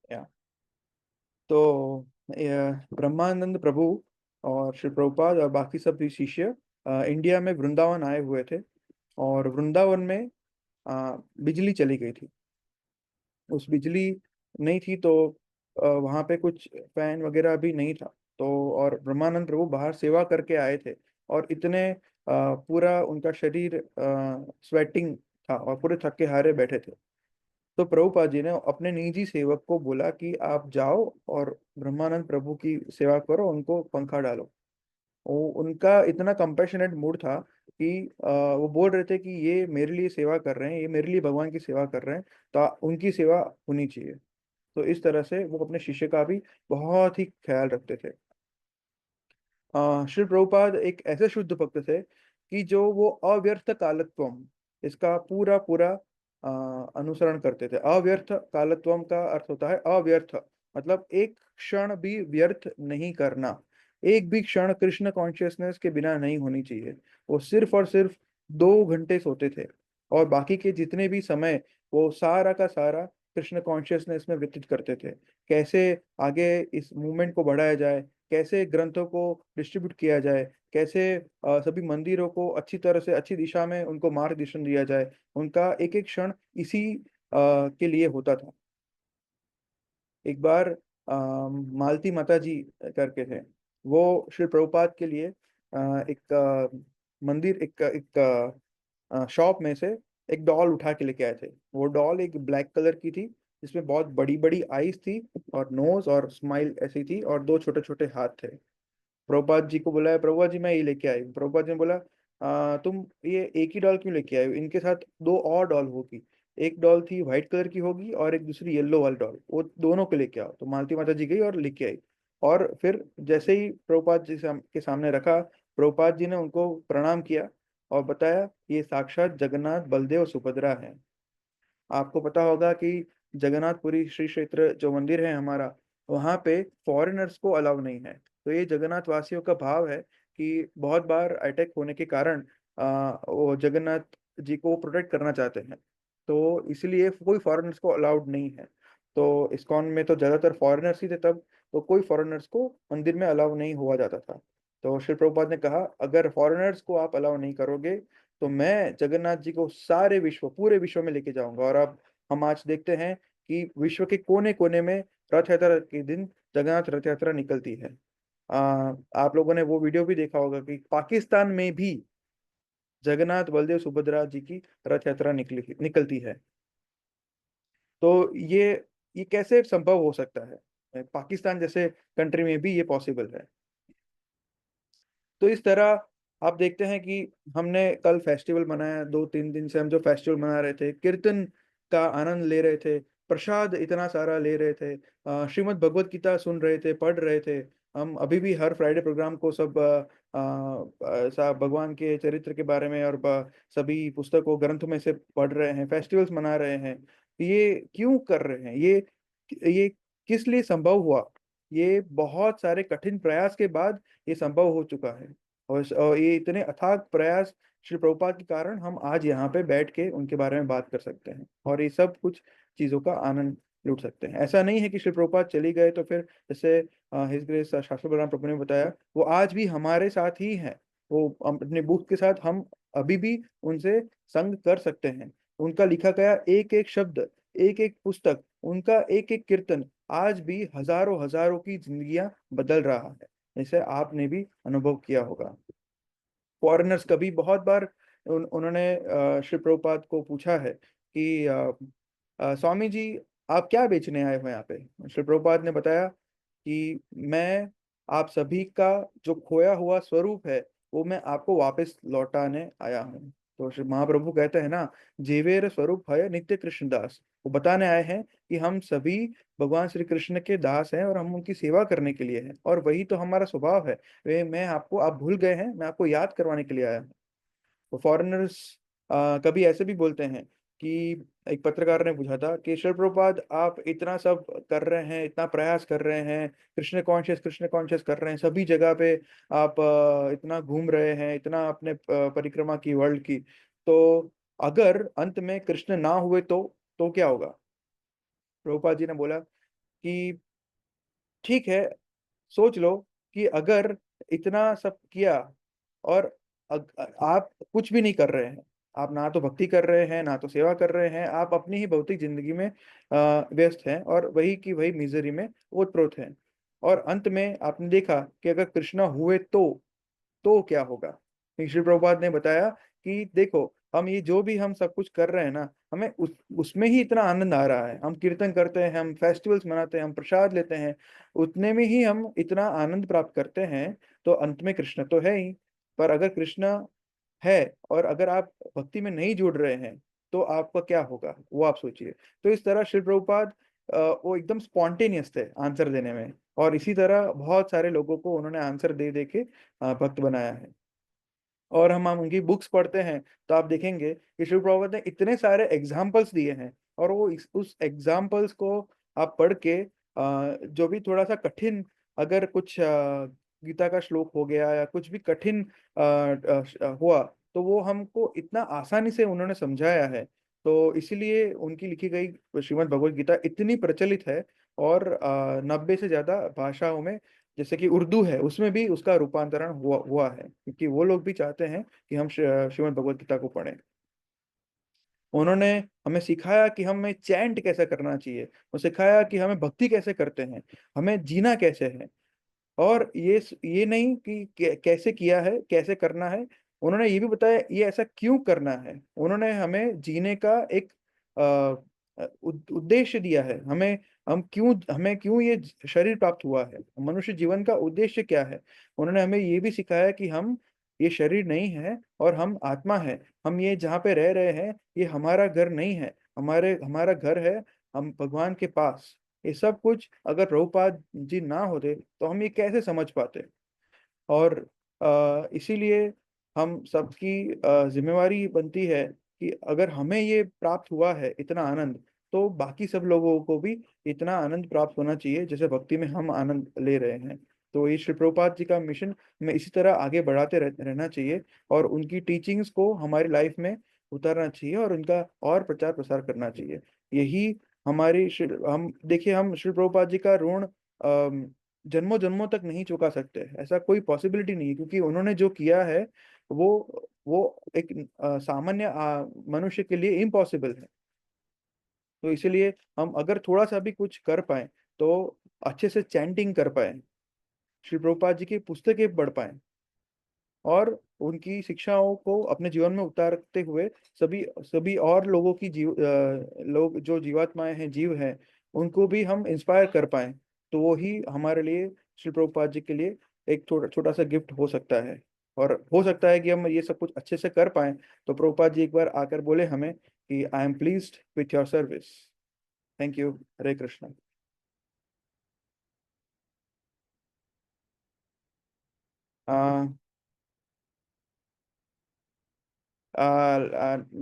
या तो ब्रह्मानंद प्रभु और श्री प्रभुपाद और बाकी सब भी शिष्य इंडिया में वृंदावन आए हुए थे। और वृंदावन में बिजली चली गई थी। उस बिजली नहीं थी तो वहाँ पे कुछ फैन वगैरह भी नहीं था। तो और ब्रह्मानंद प्रभु बाहर सेवा करके आए थे और इतने पूरा उनका शरीर स्वेटिंग था और पूरे थके हारे बैठे थे। तो प्रभुपाद जी ने अपने निजी सेवक को बोला कि आप जाओ और ब्रह्मानंद प्रभु की सेवा करो, उनको पंखा डालो। वो उनका इतना कंपैशनेट मूड था कि वो बोल रहे थे कि ये मेरे लिए सेवा कर रहे हैं, ये मेरे लिए भगवान की सेवा कर रहे हैं, तो उनकी सेवा होनी चाहिए। तो इस तरह से वो अपने शिष्य का भी बहुत ही ख्याल रखते थे। श्री प्रभुपाद एक ऐसे शुद्ध भक्त थे कि जो वो अव्यर्थ कालत्वम, इसका पूरा पूरा अनुसरण करते थे। अव्यर्थ कालत्वम का अर्थ होता है अव्यर्थ, मतलब एक क्षण भी व्यर्थ नहीं करना। एक भी क्षण कृष्ण कॉन्शियसनेस के बिना नहीं होनी चाहिए। वो सिर्फ और सिर्फ 2 घंटे सोते थे और बाकी के जितने भी समय वो सारा का सारा कृष्ण कॉन्शियसनेस में व्यतीत करते थे। कैसे आगे इस मूवमेंट को बढ़ाया जाए, कैसे ग्रंथों को डिस्ट्रीब्यूट किया जाए, कैसे सभी मंदिरों को अच्छी तरह से अच्छी दिशा में उनको मार्गदर्शन दिया जाए, उनका एक एक क्षण इसी के लिए होता था। एक बार मालती माता जी करके थे, वो श्री प्रभुपाद के लिए एक मंदिर एक एक शॉप में से एक डॉल उठा के लेके आए थे। वो डॉल एक ब्लैक कलर की थी जिसमें बहुत बड़ी बड़ी आईज थी और नोज और स्माइल ऐसी थी और दो छोटे छोटे हाथ थे। प्रभुपाद जी को बुलाया, प्रभुपाद जी मैं ये लेके आई हूँ। प्रभुपाद जी ने बोला तुम ये एक ही डॉल क्यों लेके आए हो, इनके साथ दो और डॉल होगी। एक डॉल थी व्हाइट कलर की होगी और एक दूसरी येलो वाली डॉल, वो दोनों को लेके आओ। तो मालती माता जी गई और लेके आई। और फिर जैसे ही प्रभुपाद जी के सामने रखा, प्रभुपाद जी ने उनको प्रणाम किया और बताया ये साक्षात जगन्नाथ बलदेव सुभद्रा है। आपको पता होगा कि जगन्नाथपुरी श्री क्षेत्र जो मंदिर है हमारा, वहाँ पे फॉरेनर्स को अलाउ नहीं है। तो ये जगन्नाथ वासियों का भाव है कि बहुत बार अटैक होने के कारण वो जगन्नाथ जी को प्रोटेक्ट करना चाहते हैं। तो इसलिए कोई फॉरेनर्स को अलाउड नहीं है। तो इस्कॉन में तो ज्यादातर फॉरेनर्स ही थे तब, तो कोई फॉरेनर्स को मंदिर में अलाउ नहीं हुआ जाता था। तो श्री प्रभुपाद ने कहा अगर फॉरेनर्स को आप अलाउ नहीं करोगे तो मैं जगन्नाथ जी को सारे विश्व पूरे विश्व में लेके जाऊंगा। और अब हम आज देखते हैं कि विश्व के कोने कोने में रथ यात्रा के दिन जगन्नाथ रथ यात्रा निकलती है। आ, आप लोगों ने वो वीडियो भी देखा होगा कि पाकिस्तान में भी जगन्नाथ बलदेव सुभद्रा जी की रथ यात्रा निकलती है। तो ये कैसे संभव हो सकता है, पाकिस्तान जैसे कंट्री में भी ये पॉसिबल है। तो इस तरह आप देखते हैं कि हमने कल फेस्टिवल मनाया, 2-3 दिन से हम जो फेस्टिवल मना रहे थे, कीर्तन का आनंद ले रहे थे, प्रसाद इतना सारा ले रहे थे, श्रीमद् भगवत गीता सुन रहे थे, पढ़ रहे थे। हम अभी भी हर फ्राइडे प्रोग्राम को सब भगवान के चरित्र के बारे में और सभी पुस्तकों ग्रंथों में से पढ़ रहे हैं, फेस्टिवल्स मना रहे हैं। ये क्यों कर रहे हैं, ये किस लिए संभव हुआ? ये बहुत सारे कठिन प्रयास के बाद ये संभव हो चुका है। और ये इतने अथाग प्रयास श्री प्रभुपाद के कारण हम आज यहाँ पे बैठ के उनके बारे में बात कर सकते हैं और ये सब कुछ चीजों का आनंद लूट सकते हैं। ऐसा नहीं है कि श्री प्रभुपाद चली गए तो फिर जैसे हिज ग्रेस शास्त्री बलराम प्रभु ने बताया, वो आज भी हमारे साथ ही हैं। वो अपने बुक के साथ हम अभी भी उनसे संग कर सकते हैं। उनका लिखा गया एक एक शब्द, एक एक पुस्तक, उनका एक एक कीर्तन आज भी हजारों हजारों की जिंदगियां बदल रहा है। जैसे आपने भी अनुभव किया होगा। फॉरेनर्स कभी बहुत बार उन्होंने श्री प्रभुपाद को पूछा है कि स्वामी जी आप क्या बेचने आए हो यहाँ पे। श्री प्रभुपाद ने बताया कि मैं आप सभी का जो खोया हुआ स्वरूप है वो मैं आपको वापस लौटाने आया हूँ। तो श्री महाप्रभु कहते हैं ना, जीवेर स्वरूप है नित्य कृष्ण दास। वो बताने आए हैं कि हम सभी भगवान श्री कृष्ण के दास हैं और हम उनकी सेवा करने के लिए हैं और वही तो हमारा स्वभाव है। वे मैं आपको आप भूल गए हैं, मैं आपको याद करवाने के लिए आया हूँ। तो फॉरेनर्स कभी ऐसे भी बोलते हैं कि एक पत्रकार ने पूछा था कि श्री प्रभुपाद आप इतना सब कर रहे हैं, इतना प्रयास कर रहे हैं, कृष्ण कॉन्शियस कर रहे हैं सभी जगह पे, आप इतना घूम रहे हैं, इतना अपने परिक्रमा की वर्ल्ड की, तो अगर अंत में कृष्ण ना हुए तो क्या होगा? प्रभुपाद जी ने बोला कि ठीक है, सोच लो कि अगर इतना सब किया और आप कुछ भी नहीं कर रहे हैं, आप ना तो भक्ति कर रहे हैं, ना तो सेवा कर रहे हैं, आप अपनी ही भौतिक जिंदगी में व्यस्त हैं और वही की वही मिजरी में ओतप्रोत हैं। और अंत में आपने देखा कि अगर कृष्णा हुए तो क्या होगा। फिर श्री प्रभुपाद ने बताया कि देखो, हम ये जो भी हम सब कुछ कर रहे हैं ना, हमें उसमें ही इतना आनंद आ रहा है, हम कीर्तन करते हैं, हम फेस्टिवल्स मनाते हैं, हम प्रसाद लेते हैं, उतने में ही हम इतना आनंद प्राप्त करते हैं। तो अंत में कृष्ण तो है ही, पर अगर कृष्ण है और अगर आप भक्ति में नहीं जुड़ रहे हैं तो आपका क्या होगा, वो आप सोचिए। तो इस तरह श्री प्रभुपाद वो एकदम स्पॉन्टेनियस थे आंसर देने में, और इसी तरह बहुत सारे लोगों को उन्होंने आंसर दे दे के भक्त बनाया है। और हम उनकी बुक्स पढ़ते हैं तो आप देखेंगे कि शिव प्रभुपाद ने इतने सारे एग्जाम्पल्स दिए हैं, और वो उस एग्जाम्पल्स को आप पढ़ के जो भी थोड़ा सा कठिन, अगर कुछ गीता का श्लोक हो गया या कुछ भी कठिन हुआ, तो वो हमको इतना आसानी से उन्होंने समझाया है। तो इसीलिए उनकी लिखी गई श्रीमद् भगवत गीता इतनी प्रचलित है, और 90 से ज्यादा भाषाओं में, जैसे कि उर्दू है उसमें भी उसका रूपांतरण हुआ है, क्योंकि वो लोग भी चाहते हैं कि हम श्रीमद् भगवत गीता को पढ़ें। उन्होंने हमें सिखाया कि हमें चैंट कैसे करना चाहिए, वो सिखाया कि हमें भक्ति कैसे करते हैं, हमें जीना कैसे है। और ये नहीं कि कैसे किया है, कैसे करना है, उन्होंने ये भी बताया ये ऐसा क्यों करना है। उन्होंने हमें जीने का एक उद्देश्य दिया है, हमें क्यों ये शरीर प्राप्त हुआ है, मनुष्य जीवन का उद्देश्य क्या है। उन्होंने हमें ये भी सिखाया कि हम ये शरीर नहीं है और हम आत्मा है। हम ये जहाँ पे रह रहे हैं ये हमारा घर नहीं है, हमारे हमारा घर है हम भगवान के पास। ये सब कुछ अगर प्रभुपाद जी ना होते तो हम ये कैसे समझ पाते। और इसीलिए हम सबकी जिम्मेवारी बनती है कि अगर हमें ये प्राप्त हुआ है इतना आनंद, तो बाकी सब लोगों को भी इतना आनंद प्राप्त होना चाहिए जैसे भक्ति में हम आनंद ले रहे हैं। तो ये श्री प्रभुपाद जी का मिशन में इसी तरह आगे बढ़ाते रहना चाहिए, और उनकी टीचिंग्स को हमारी लाइफ में उतारना चाहिए और उनका और प्रचार प्रसार करना चाहिए। यही हम देखिए, हम श्री प्रभुपाद जी का ऋण जन्मों जन्मों तक नहीं चुका सकते, ऐसा कोई पॉसिबिलिटी नहीं है, क्योंकि उन्होंने जो किया है वो वो एक सामान्य मनुष्य के लिए इम्पॉसिबल है। तो इसीलिए हम अगर थोड़ा सा भी कुछ कर पाए, तो अच्छे से चैंटिंग कर पाए, श्री प्रभुपाद जी की पुस्तकें पढ़ पाए, और उनकी शिक्षाओं को अपने जीवन में उतारते हुए सभी सभी और लोगों की लोग जो जीवात्माएं हैं, जीव हैं, उनको भी हम इंस्पायर कर पाए, तो वो ही हमारे लिए, श्री प्रभुपाद जी के लिए एक छोटा छोटा सा गिफ्ट हो सकता है। और हो सकता है कि हम ये सब कुछ अच्छे से कर पाए, तो प्रभुपाद जी एक बार आकर बोले हमें कि I am pleased with your service. Thank you. Hare Krishna.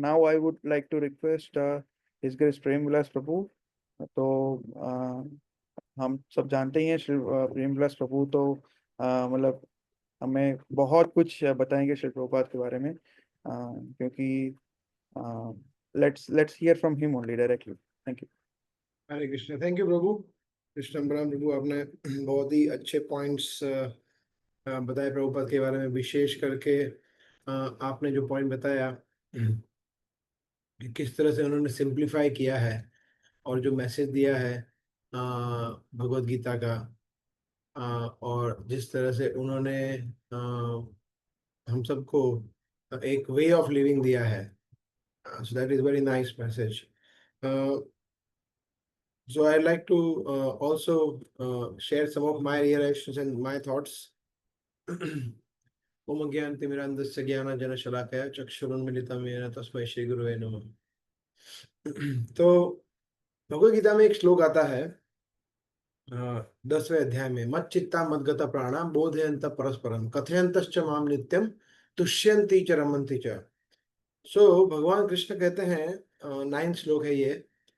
Now I would like to request His Grace प्रेम विलास प्रभु। तो हम सब जानते ही हैं श्री प्रेम विलास प्रभु तो मतलब हमें बहुत कुछ बताएंगे श्री प्रभुपाद के बारे में, क्योंकि let's let's hear from him only directly. Thank you. Hare Krishna. Thank you Prabhu. Krishna Brahma Prabhu, आपने बहुत ही अच्छे पॉइंट्स बताए प्रभुपाद के बारे में। विशेष करके आपने जो पॉइंट बताया कि किस तरह से उन्होंने सिंप्लीफाई किया है और जो मैसेज दिया है भगवत गीता का, और जिस तरह से उन्होंने हम सबको एक वे ऑफ लिविंग दिया है। So that is very nice message. So I'd like to also share some of my realizations and my thoughts. ओम अज्ञानतिमिरान्धस्य ज्ञानाञ्जनशलाकया चक्षुरुन्मीलितं येन तस्मै श्रीगुरवे नमः। तो भगवद गीता में एक श्लोक आता है 10वें अध्याय में, मत चित्ता मदगत प्राणा बोधयंत परस्परम कथयंतश्च माम नित्यम तुष्यन्ति च रमन्ति च। सो भगवान कृष्ण कहते हैं, 9 श्लोक है ये।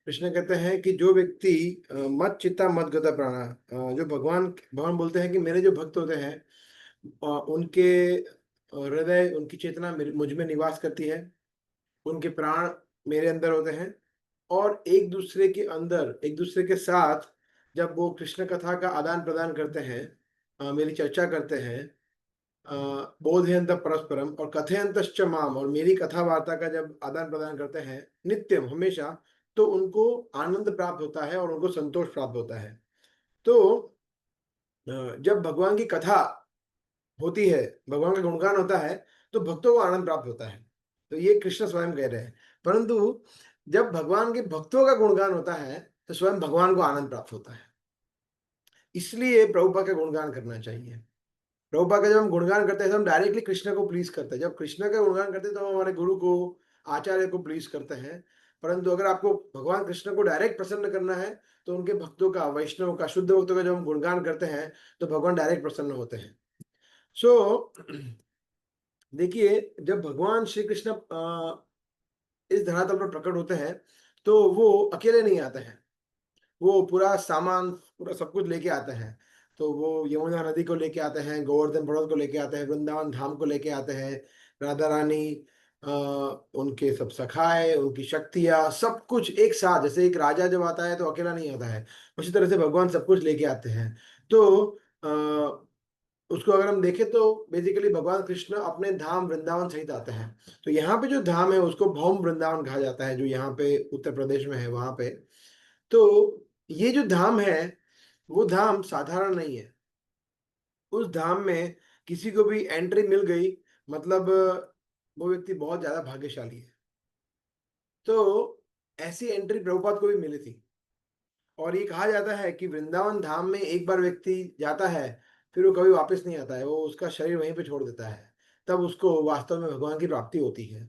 कृष्ण कहते हैं कि जो व्यक्ति मत चित्ता मत गता प्राणा, जो भगवान भगवान बोलते हैं कि मेरे जो भक्त होते हैं उनके हृदय, उनकी चेतना मुझ में निवास करती है, उनके प्राण मेरे अंदर होते हैं, और एक दूसरे के अंदर, एक दूसरे के साथ जब वो कृष्ण कथा का आदान प्रदान करते हैं, मेरी चर्चा करते हैं, बोधयंत परस्परम और कथयंतश्च माम, और मेरी कथा वार्ता का जब आदान प्रदान करते हैं नित्यम हमेशा, तो उनको आनंद प्राप्त होता है और उनको संतोष प्राप्त होता है। तो जब भगवान की कथा होती है, भगवान का गुणगान होता है, तो भक्तों को आनंद प्राप्त होता है। तो ये कृष्ण स्वयं कह रहे हैं। परंतु जब भगवान के भक्तों का गुणगान होता है, तो स्वयं भगवान को आनंद प्राप्त होता है। इसलिए प्रभुपाद का गुणगान करना चाहिए। प्रभुपाद का जब हम गुणगान करते हैं तो हम डायरेक्टली कृष्ण को प्लीज करते हैं। जब कृष्ण का गुणगान करते हैं तो हम हमारे गुरु को, आचार्य को प्लीज करते हैं। परंतु अगर आपको भगवान कृष्ण को डायरेक्ट प्रसन्न करना है, तो उनके भक्तों का, वैष्णव का, शुद्ध भक्तों का जब हम गुणगान करते हैं, तो भगवान डायरेक्ट प्रसन्न होते हैं। सो देखिए, जब भगवान श्री कृष्ण इस धरातल पर प्रकट होते हैं, तो वो अकेले नहीं आते हैं। वो पूरा सामान, पूरा सब कुछ लेके आते हैं। तो वो यमुना नदी को लेके आते हैं, गोवर्धन पर्वत को लेके आते हैं, वृंदावन धाम को लेके आते हैं, राधा रानी, उनके सब सखाए, उनकी शक्तियाँ, सब कुछ एक साथ। जैसे एक राजा जब आता है तो अकेला नहीं आता है, उसी तरह से भगवान सब कुछ लेके आते हैं। तो उसको अगर हम देखें तो बेसिकली भगवान कृष्ण अपने धाम वृंदावन सहित आते हैं। तो यहाँ पे जो धाम है उसको भौम वृंदावन कहा जाता है, जो यहाँ पे उत्तर प्रदेश में है वहां पे। तो ये जो धाम है, वो धाम साधारण नहीं है। उस धाम में किसी को भी एंट्री मिल गई, मतलब वो व्यक्ति बहुत ज्यादा भाग्यशाली है। तो ऐसी एंट्री प्रभुपाद को भी मिली थी। और ये कहा जाता है कि वृंदावन धाम में एक बार व्यक्ति जाता है, फिर वो कभी वापस नहीं आता है, वो उसका शरीर वहीं पे छोड़ देता है, तब उसको वास्तव में भगवान की प्राप्ति होती है।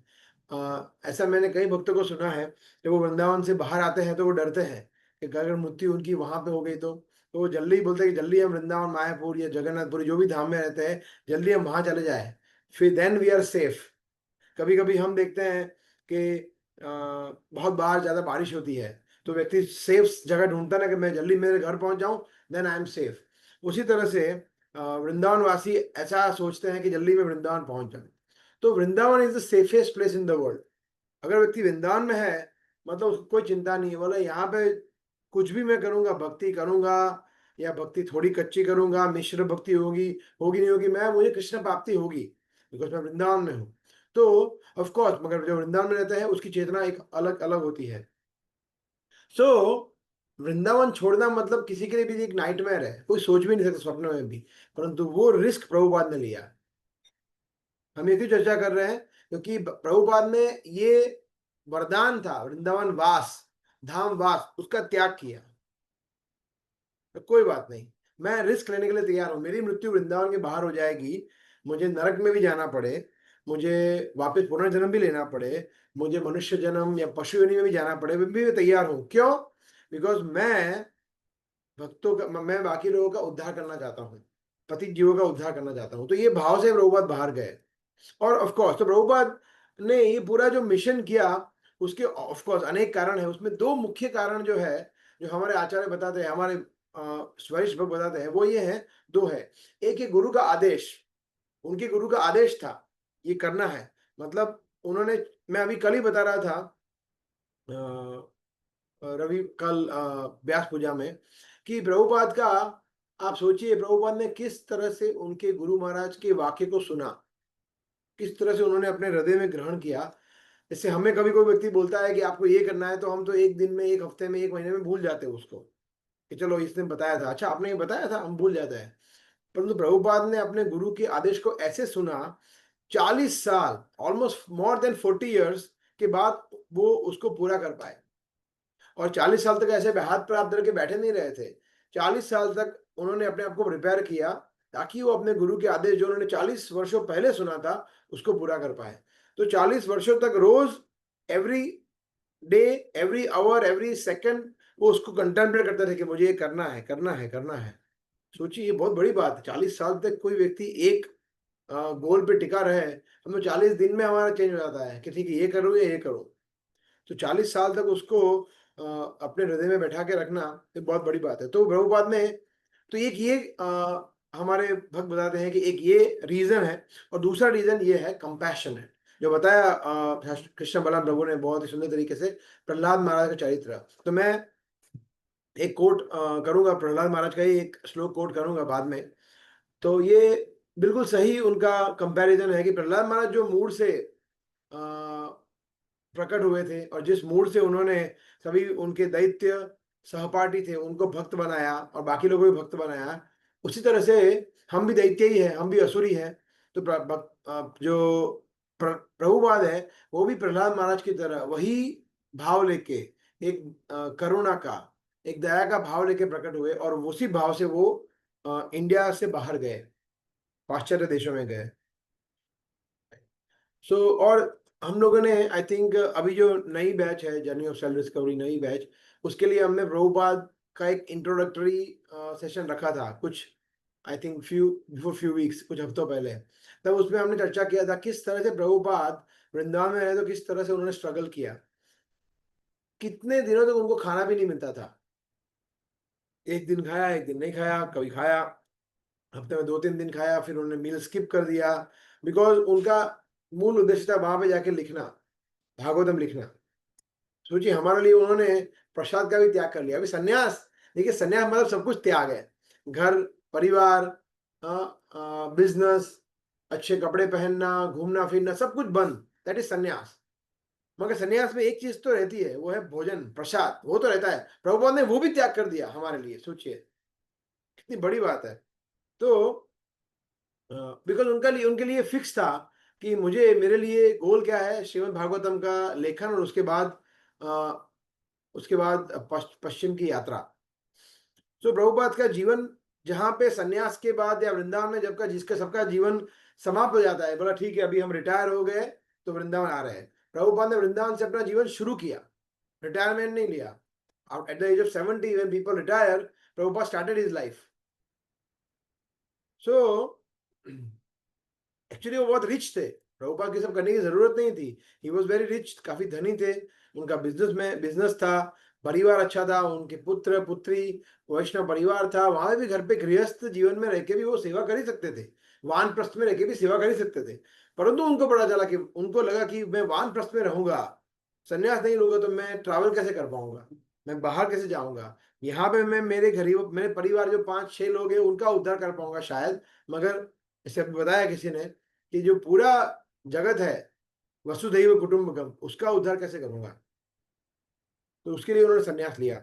ऐसा मैंने कई भक्तों को सुना है, जब वो वृंदावन से बाहर आते हैं तो वो डरते हैं कि अगर मृत्यु उनकी वहां पे हो गई तो वो जल्दी ही बोलते हैं कि जल्दी हम वृंदावन, मायापुर या जगन्नाथपुरी जो भी धाम में रहते हैं, जल्दी हम वहां चले जाए, फिर देन वी आर सेफ। कभी कभी हम देखते हैं कि बहुत बाहर ज्यादा बारिश होती है, तो व्यक्ति सेफ जगह ढूंढता है ना कि मैं जल्दी मेरे घर पहुंच जाऊं, देन आई एम सेफ। उसी तरह से वृंदावन वासी ऐसा सोचते हैं कि जल्दी मैं वृंदावन पहुंच जाऊं। तो Vrindavan is the safest place in the world. अगर व्यक्ति वृंदावन में है, मतलब उसको कोई चिंता नहीं है, बोला यहाँ पे कुछ भी मैं करूंगा, भक्ति करूंगा या भक्ति थोड़ी कच्ची करूंगा, मिश्र भक्ति होगी, होगी नहीं होगी, मैं, मुझे कृष्ण प्राप्ति होगी, बिकॉज मैं वृंदावन में हूँ। तो ऑफ कोर्स, मगर जो वृंदावन में रहता है उसकी चेतना एक अलग अलग होती है। सो वृंदावन छोड़ना मतलब किसी के लिए भी एक नाइटमेयर है, कोई सोच भी नहीं सकता स्वप्न में भी। परंतु वो रिस्क प्रभुपाद ने लिया। हम ये क्यों चर्चा कर रहे हैं? क्योंकि प्रभुपाद ने ये वरदान था, वृंदावन वास, धाम वास, उसका त्याग किया। तो कोई बात नहीं, मैं रिस्क लेने के लिए तैयार हूं। मेरी मृत्यु वृंदावन के बाहर हो जाएगी, मुझे नरक में भी जाना पड़े, मुझे वापस पुनर्जन्म भी लेना पड़े, मुझे मनुष्य जन्म या पशु योनि में भी जाना पड़े, भी मैं तैयार हूं। क्यों? बिकॉज मैं भक्तों का, मैं बाकी लोगों का उद्धार करना चाहता हूँ, पतित जीवों का उद्धार करना चाहता हूँ। तो ये भाव से प्रभुपाद बाहर गए। और ऑफ कोर्स, तो प्रभुपाद ने ये पूरा जो मिशन किया, उसके ऑफ कोर्स अनेक कारण है। उसमें दो मुख्य कारण जो है, जो हमारे आचार्य बताते हैं, हमारे वरिष्ठ भक्त बताते हैं, वो ये है, दो है। एक है गुरु का आदेश, उनके गुरु का आदेश था ये करना है। मतलब उन्होंने, मैं अभी कल ही बता रहा था रवि, कल व्यास पूजा में, कि प्रभुपाद का, आप सोचिए प्रभुपाद ने किस तरह से उनके गुरु महाराज के वाक्य को सुना, किस तरह से उन्होंने अपने हृदय में ग्रहण किया। जैसे हमें कभी कोई व्यक्ति बोलता है कि आपको ये करना है, तो हम तो एक दिन में, एक हफ्ते में, एक महीने में भूल जाते हैं उसको, कि चलो इसने बताया था, अच्छा आपने ये बताया था, हम भूल जाते हैं। परंतु प्रभुपाद ने अपने गुरु के आदेश को ऐसे सुना, 40 साल, ऑलमोस्ट मोर देन 40 years के बाद वो उसको पूरा कर पाए। और 40 साल तक ऐसे हाथ पर हाथ धर के बैठे नहीं रहे थे। 40 साल तक उन्होंने अपने आप को प्रिपेयर किया, ताकि वो अपने गुरु के आदेश जो उन्होंने 40 वर्षों पहले सुना था, उसको पूरा कर पाए। तो 40 वर्षों तक रोज, every day, every hour, every second, वो उसको कंटेम्पलेट करते थे कि मुझे ये करना है, करना है, करना है। सोचिए, ये बहुत बड़ी बात है। 40 साल तक कोई व्यक्ति एक गोल पे टिका रहे। हम तो 40 दिन में हमारा चेंज हो जाता है कि ठीक है, ये करो या ये करो। तो 40 साल तक उसको अपने हृदय में बैठा के रखना, एक बहुत बड़ी बात है। तो प्रभुपाद ने, तो एक ये हमारे भक्त बताते हैं कि एक ये रीजन है। और दूसरा रीजन ये है, कंपैशन है, जो बताया कृष्ण बलराम प्रभु ने बहुत ही सुंदर तरीके से, प्रहलाद महाराज का चरित्र। तो मैं एक कोट करूँगा प्रहलाद महाराज का ही एक श्लोक कोट करूँगा बाद में। तो ये बिल्कुल सही उनका कंपैरिज़न है कि प्रहलाद महाराज जो मूड से प्रकट हुए थे और जिस मूड से उन्होंने सभी उनके दैत्य सहपाठी थे उनको भक्त बनाया और बाकी लोगों को भी भक्त बनाया, उसी तरह से हम भी दैत्य ही हैं, हम भी असुरी हैं। तो जो प्रभुपाद है वो भी प्रहलाद महाराज की तरह वही भाव लेके एक करुणा का, एक दया का भाव लेके प्रकट हुए और उसी भाव से वो इंडिया से बाहर गए, पाश्चात्य देशों में गए। और हम लोगों ने आई थिंक अभी जो नई बैच है जर्नी ऑफ सेल्फ डिस्कवरी नई बैच, उसके लिए हमने प्रभुपाद का एक इंट्रोडक्टरी सेशन रखा था कुछ आई थिंक फ्यू वीक्स, कुछ हफ्तों पहले। तब उसमें हमने चर्चा किया था किस तरह से प्रभुपाद वृंदावन में रहे तो किस तरह से उन्होंने स्ट्रगल किया, कितने दिनों तक उनको खाना भी नहीं मिलता था, एक दिन खाया एक दिन नहीं खाया, कभी खाया हफ्ते में 2-3 दिन खाया, फिर उन्होंने मील स्किप कर दिया बिकॉज उनका मूल उद्देश्य था वहां पे जाके लिखना, भागवतम लिखना। सोचिए हमारे लिए उन्होंने प्रसाद का भी त्याग कर लिया। अभी सन्यास, देखिए सन्यास मतलब सब कुछ त्याग है, घर परिवार, बिजनेस, अच्छे कपड़े पहनना, घूमना फिरना, सब कुछ बंद, दैट इज सन्यास। मगर सन्यास में एक चीज तो रहती है, वो है भोजन प्रसाद, वो तो रहता है। प्रभुपाद ने वो भी त्याग कर दिया हमारे लिए, सोचिए कितनी बड़ी बात है। तो बिकॉज उनके लिए फिक्स था कि मुझे, मेरे लिए गोल क्या है, श्रीमद् भागवतम का लेखन और उसके बाद पश्चिम की यात्रा। तो प्रभुपाद का जीवन जहाँ पे सन्यास के बाद या वृंदावन में जबका जिसका सबका जीवन समाप्त हो जाता है, बोला ठीक है अभी हम रिटायर हो गए तो वृंदावन आ रहे हैं, प्रभुपाद ने वृंदावन से अपना जीवन शुरू किया, रिटायरमेंट नहीं लिया। At the age of 70 when people retire, Prabhupada started his life. So actually वो बहुत रिच थे, प्रभुपाद की सब करने की जरूरत नहीं थी। ही वॉज वेरी रिच, काफी धनी थे, उनका बिजनेस था, परिवार अच्छा था, उनके पुत्र पुत्री वैष्णव परिवार था, वहां भी घर पे गृहस्थ जीवन में रह के भी वो सेवा कर ही सकते थे, वानप्रस्थ में रह के भी सेवा कर ही सकते थे। परंतु उनको पता चला कि उनको लगा कि मैं वानप्रस्थ में रहूंगा, संन्यास नहीं लूंगा तो मैं ट्रैवल कैसे कर पाऊंगा, मैं बाहर कैसे जाऊंगा, यहाँ पे मैं मेरे परिवार जो 5-6 लोग हैं उनका उद्धार कर पाऊंगा शायद, मगर जैसे अभी बताया किसी ने कि जो पूरा जगत है वसुधैव कुटुंबकम, उसका उद्धार कैसे करूंगा। तो उसके लिए उन्होंने संन्यास लिया।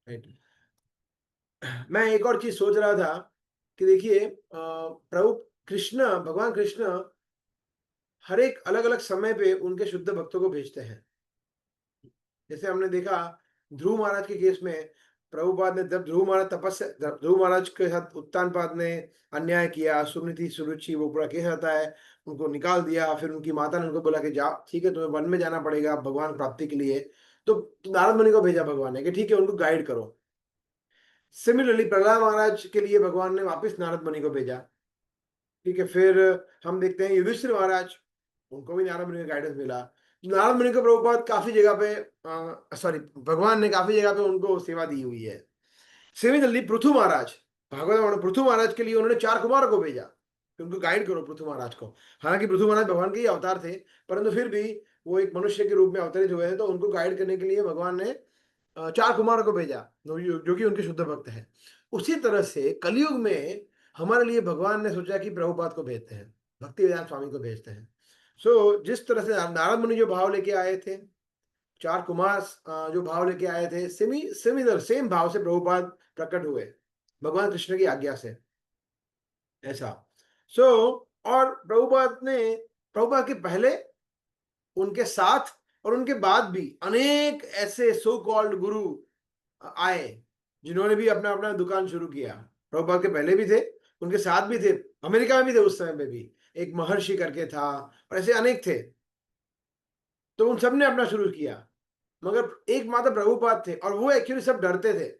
राइट। मैं एक और चीज सोच रहा था कि देखिए प्रभु कृष्ण, भगवान कृष्ण हर एक अलग अलग समय पे उनके शुद्ध भक्तों को भेजते हैं। जैसे हमने देखा ध्रुव महाराज के केस में, प्रभुपाद ने जब ध्रुव महाराज के साथ उत्तानपाद ने अन्याय किया, सुनीति सुरुचि वो पूरा केस आता है, उनको निकाल दिया, फिर उनकी माता ने उनको बोला कि जाओ ठीक है तुम्हें वन में जाना पड़ेगा भगवान प्राप्ति के लिए। तो नारद मुनि को भेजा भगवान ने कि ठीक है उनको गाइड करो। सिमिलरली प्रहलाद महाराज के लिए भगवान ने वापस नारद मुनि को भेजा। ठीक है, फिर हम देखते हैं युधिष्ठिर महाराज, उनको भी नारद मुनि का गाइडेंस मिला। नारद मुनि को प्रभुपाद काफी जगह पे सॉरी भगवान ने काफी जगह पे उनको सेवा दी हुई है। सिमिलरली पृथु महाराज, भागवत पृथु महाराज के लिए उन्होंने 4 कुमारों को भेजा कि उनको गाइड करो पृथु महाराज को। हालांकि पृथु महाराज भगवान के ही अवतार थे, परंतु फिर भी वो एक मनुष्य के रूप में अवतरित हुए हैं, तो उनको गाइड करने के लिए भगवान ने 4 कुमारों को भेजा जो कि उनके शुद्ध भक्त हैं। उसी तरह से कलयुग में हमारे लिए भगवान ने सोचा कि प्रभुपाद को भेजते हैं, भक्ति वेदांत स्वामी को भेजते हैं। जिस तरह से नारद मुनि जो भाव लेके आए थे, 4 कुमार जो भाव लेके आए थे, सिमिलर सेम भाव से प्रभुपाद प्रकट हुए भगवान कृष्ण की आज्ञा से, ऐसा। सो और प्रभुपाद के पहले, उनके साथ और उनके बाद भी अनेक ऐसे सो कॉल्ड गुरु आए जिन्होंने भी अपना अपना दुकान शुरू किया। प्रभुपाद के पहले भी थे, उनके साथ भी थे, अमेरिका में भी थे उस समय में भी, एक महर्षि करके था, और ऐसे अनेक थे। तो उन सब ने अपना शुरू किया, मगर एकमात्र प्रभुपाद थे, और वो एक्चुअली सब डरते थे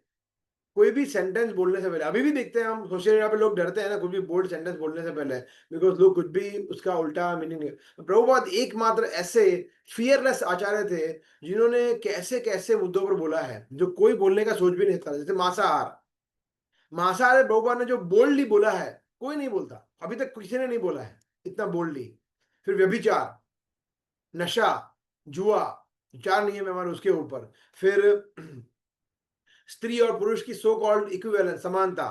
कोई भी सेंटेंस बोलने से पहले। अभी भी देखते हैं हम सोशल मीडिया पे लोग डरते हैं ना कुछ भी बोल्ड सेंटेंस बोलने से पहले, बिकॉज लोग कुछ भी उसका उल्टा मीनिंग नहीं। प्रभुपाद एकमात्र ऐसे फियरलेस आचार्य थे जिन्होंने कैसे कैसे मुद्दों पर बोला है जो कोई बोलने का सोच भी नहीं था। जैसे मांसाहार, मांसाहार प्रभुपाद ने जो बोल्डली बोला है, कोई नहीं बोलता, अभी तक किसी ने नहीं बोला है इतना बोल्डली। फिर व्यभिचार, नशा, जुआ, 4 नियम है हमारे उसके ऊपर। फिर स्त्री और पुरुष की सो कॉल्ड इक्विवेलेंस, समानता,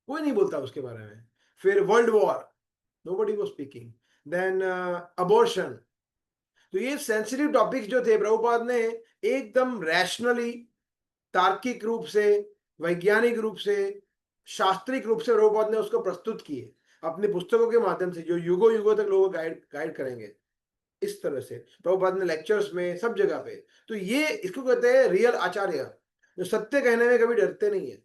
कोई नहीं बोलता उसके बारे में। फिर world war, nobody was speaking. Then abortion. तो ये सेंसिटिव टॉपिक्स जो थे प्रभुपाद ने एकदम रैशनली, तार्किक रूप से, वैज्ञानिक रूप से, शास्त्रिक रूप से प्रभुपाद ने उसको प्रस्तुत किए अपनी पुस्तकों के माध्यम से, जो युगों युगों तक लोगों को गाइड गाइड करेंगे। इस तरह से प्रभुपाद ने लेक्चर्स में, सब जगह पे। तो ये इसको कहते हैं रियल आचार्य, जो सत्य कहने में कभी डरते नहीं है।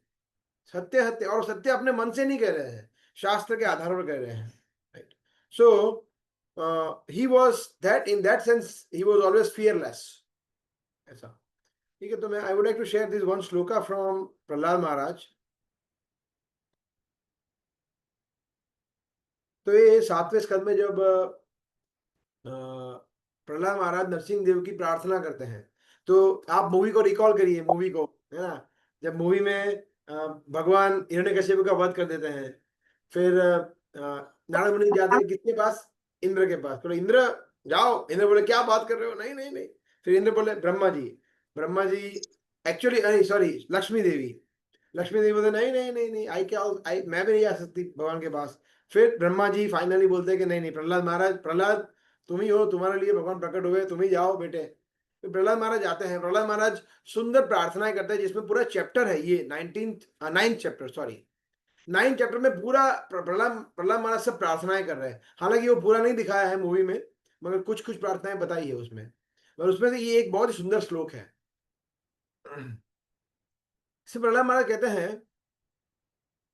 सत्य सत्य, और सत्य अपने मन से नहीं कह रहे हैं, शास्त्र के आधार पर कह रहे हैं, right. So he was that, in that sense he was always fearless, ऐसा। ठीक है, तो मैं I would like to share this one shloka from Prahlad Maharaj. तो ये 7वें स्कंद में जब प्रहलाद महाराज नरसिंह देव की प्रार्थना करते हैं, तो आप मूवी को रिकॉल करिए, मूवी को, है ना। जब मूवी में भगवान हिरण्यकश्यप का वध कर देते हैं, फिर नारद मुनि जाते हैं किसके पास? इंद्र के पास। बोले इंद्र जाओ, इंद्र बोले क्या बात कर रहे हो, नहीं नहीं नहीं। फिर इंद्र बोले ब्रह्मा जी, ब्रह्मा जी एक्चुअली, अरे सॉरी, लक्ष्मी देवी, लक्ष्मी देवी बोलते नहीं नहीं नहीं नहीं, आई क्या, आई मैं भी नहीं जा सकती भगवान के पास। फिर ब्रह्मा जी फाइनली बोलते हैं कि नहीं नहीं, प्रहलाद महाराज, प्रहलाद तुम ही हो, तुम्हारे लिए भगवान प्रकट हुए, तुम ही जाओ बेटे। फिर प्रहलाद महाराज जाते हैं। प्रहलाद महाराज सुंदर प्रार्थनाएं करते हैं, जिसमें पूरा चैप्टर है, ये 9th chapter, sorry 9th chapter में पूरा प्रहलाद प्रहलाद महाराज सब प्रार्थनाएं कर रहे हैं। हालांकि वो पूरा नहीं दिखाया है मूवी में, मगर कुछ कुछ प्रार्थनाएं बताई है उसमें, और उसमें से ये एक बहुत ही सुंदर श्लोक है। प्रहलाद महाराज कहते हैं,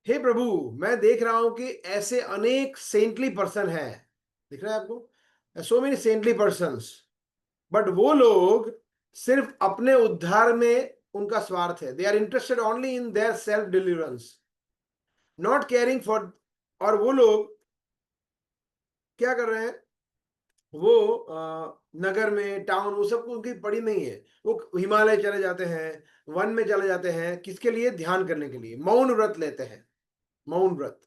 हे प्रभु, मैं देख रहा हूं कि ऐसे अनेक सेंटली पर्सन है, दिख रहा है आपको, so many saintly persons, but वो लोग सिर्फ अपने उद्धार में उनका स्वार्थ है। They are interested only in their self deliverance, not caring for. और वो लोग क्या कर रहे हैं, वो नगर में, टाउन, वो सब उनकी पड़ी नहीं है। वो हिमालय चले जाते हैं, वन में चले जाते हैं, किसके लिए? ध्यान करने के लिए, मौन व्रत लेते हैं, मौन व्रत,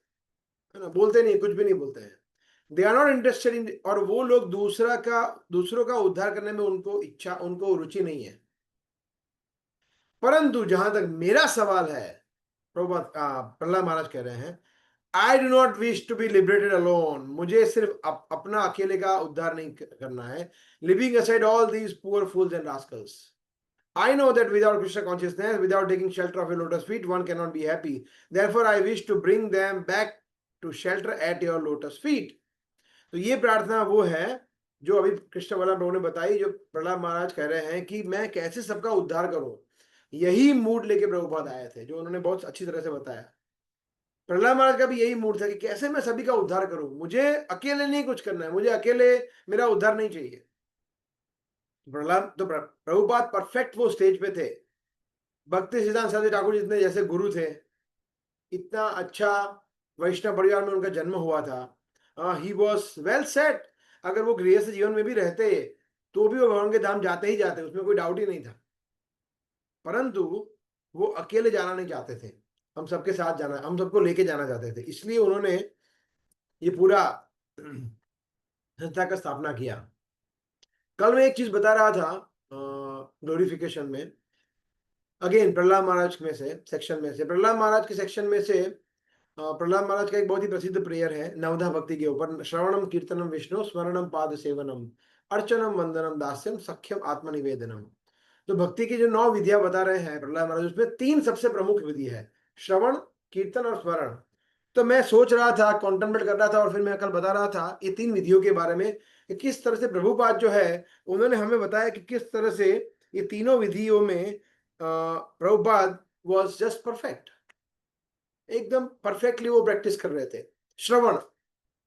है ना, बोलते नहीं, कुछ भी नहीं बोलते हैं। They are not interested in, और वो लोग दूसरों का उद्धार करने में उनको इच्छा, उनको रुचि नहीं है। परंतु जहां तक मेरा सवाल है, प्रहलाद महाराज कह रहे हैं, I do not wish to be liberated alone. मुझे सिर्फ अपना अकेले का उद्धार नहीं करना है। Living aside all these poor fools and rascals, I know that without Krishna consciousness, without taking shelter of your lotus feet, one cannot be happy. Therefore, I wish to bring them back to shelter at your lotus feet. तो ये प्रार्थना वो है जो अभी कृष्ण वाला प्रभु ने बताई, जो प्रहलाद महाराज कह रहे हैं कि मैं कैसे सबका उद्धार करूं। यही मूड लेके प्रभुपाद आए थे, जो उन्होंने बहुत अच्छी तरह से बताया। प्रहलाद महाराज का भी यही मूड था कि कैसे मैं सभी का उद्धार करूं, मुझे अकेले नहीं कुछ करना है, मुझे अकेले मेरा उद्धार नहीं चाहिए। प्रहलाद तो प्रभुपाद परफेक्ट वो स्टेज पे थे। भक्ति सिद्धांत सरस्वती ठाकुर जितने जैसे गुरु थे, इतना अच्छा वैष्णव परिवार में उनका जन्म हुआ था। He was well set. अगर वो गृहस्थ जीवन में भी रहते तो भी वो भगवान के धाम जाते ही जाते, उसमें कोई डाउट ही नहीं था। परंतु वो अकेले जाना नहीं चाहते थे, हम सबके साथ जाना, हम सबको लेके जाना चाहते थे। इसलिए उन्होंने ये पूरा संस्था का स्थापना किया। कल मैं एक चीज बता रहा था ग्लोरिफिकेशन में, अगेन प्रहलाद महाराज में से सेक्शन में से, प्रहलाद महाराज के सेक्शन में से प्रहलाद महाराज का एक बहुत ही प्रसिद्ध प्रेयर है नवधा भक्ति के ऊपर, श्रवणम कीर्तनम विष्णु स्मरणम पाद सेवनम अर्चनम वंदनम दास्यम सख्यम आत्मनिवेदनम। तो भक्ति की जो 9 विधियां बता रहे हैं प्रहलाद महाराज, उसमें 3 सबसे प्रमुख विधि है, श्रवण, कीर्तन और स्मरण। तो मैं सोच रहा था, कॉन्टेम्पलेट कर रहा था, और फिर मैं कल बता रहा था ये 3 विधियों के बारे में कि किस तरह से प्रभुपाद जो है उन्होंने हमें बताया कि किस तरह से ये तीनों विधियों में प्रभुपाद वॉज जस्ट परफेक्ट, एकदम परफेक्टली वो प्रैक्टिस कर रहे थे। श्रवण,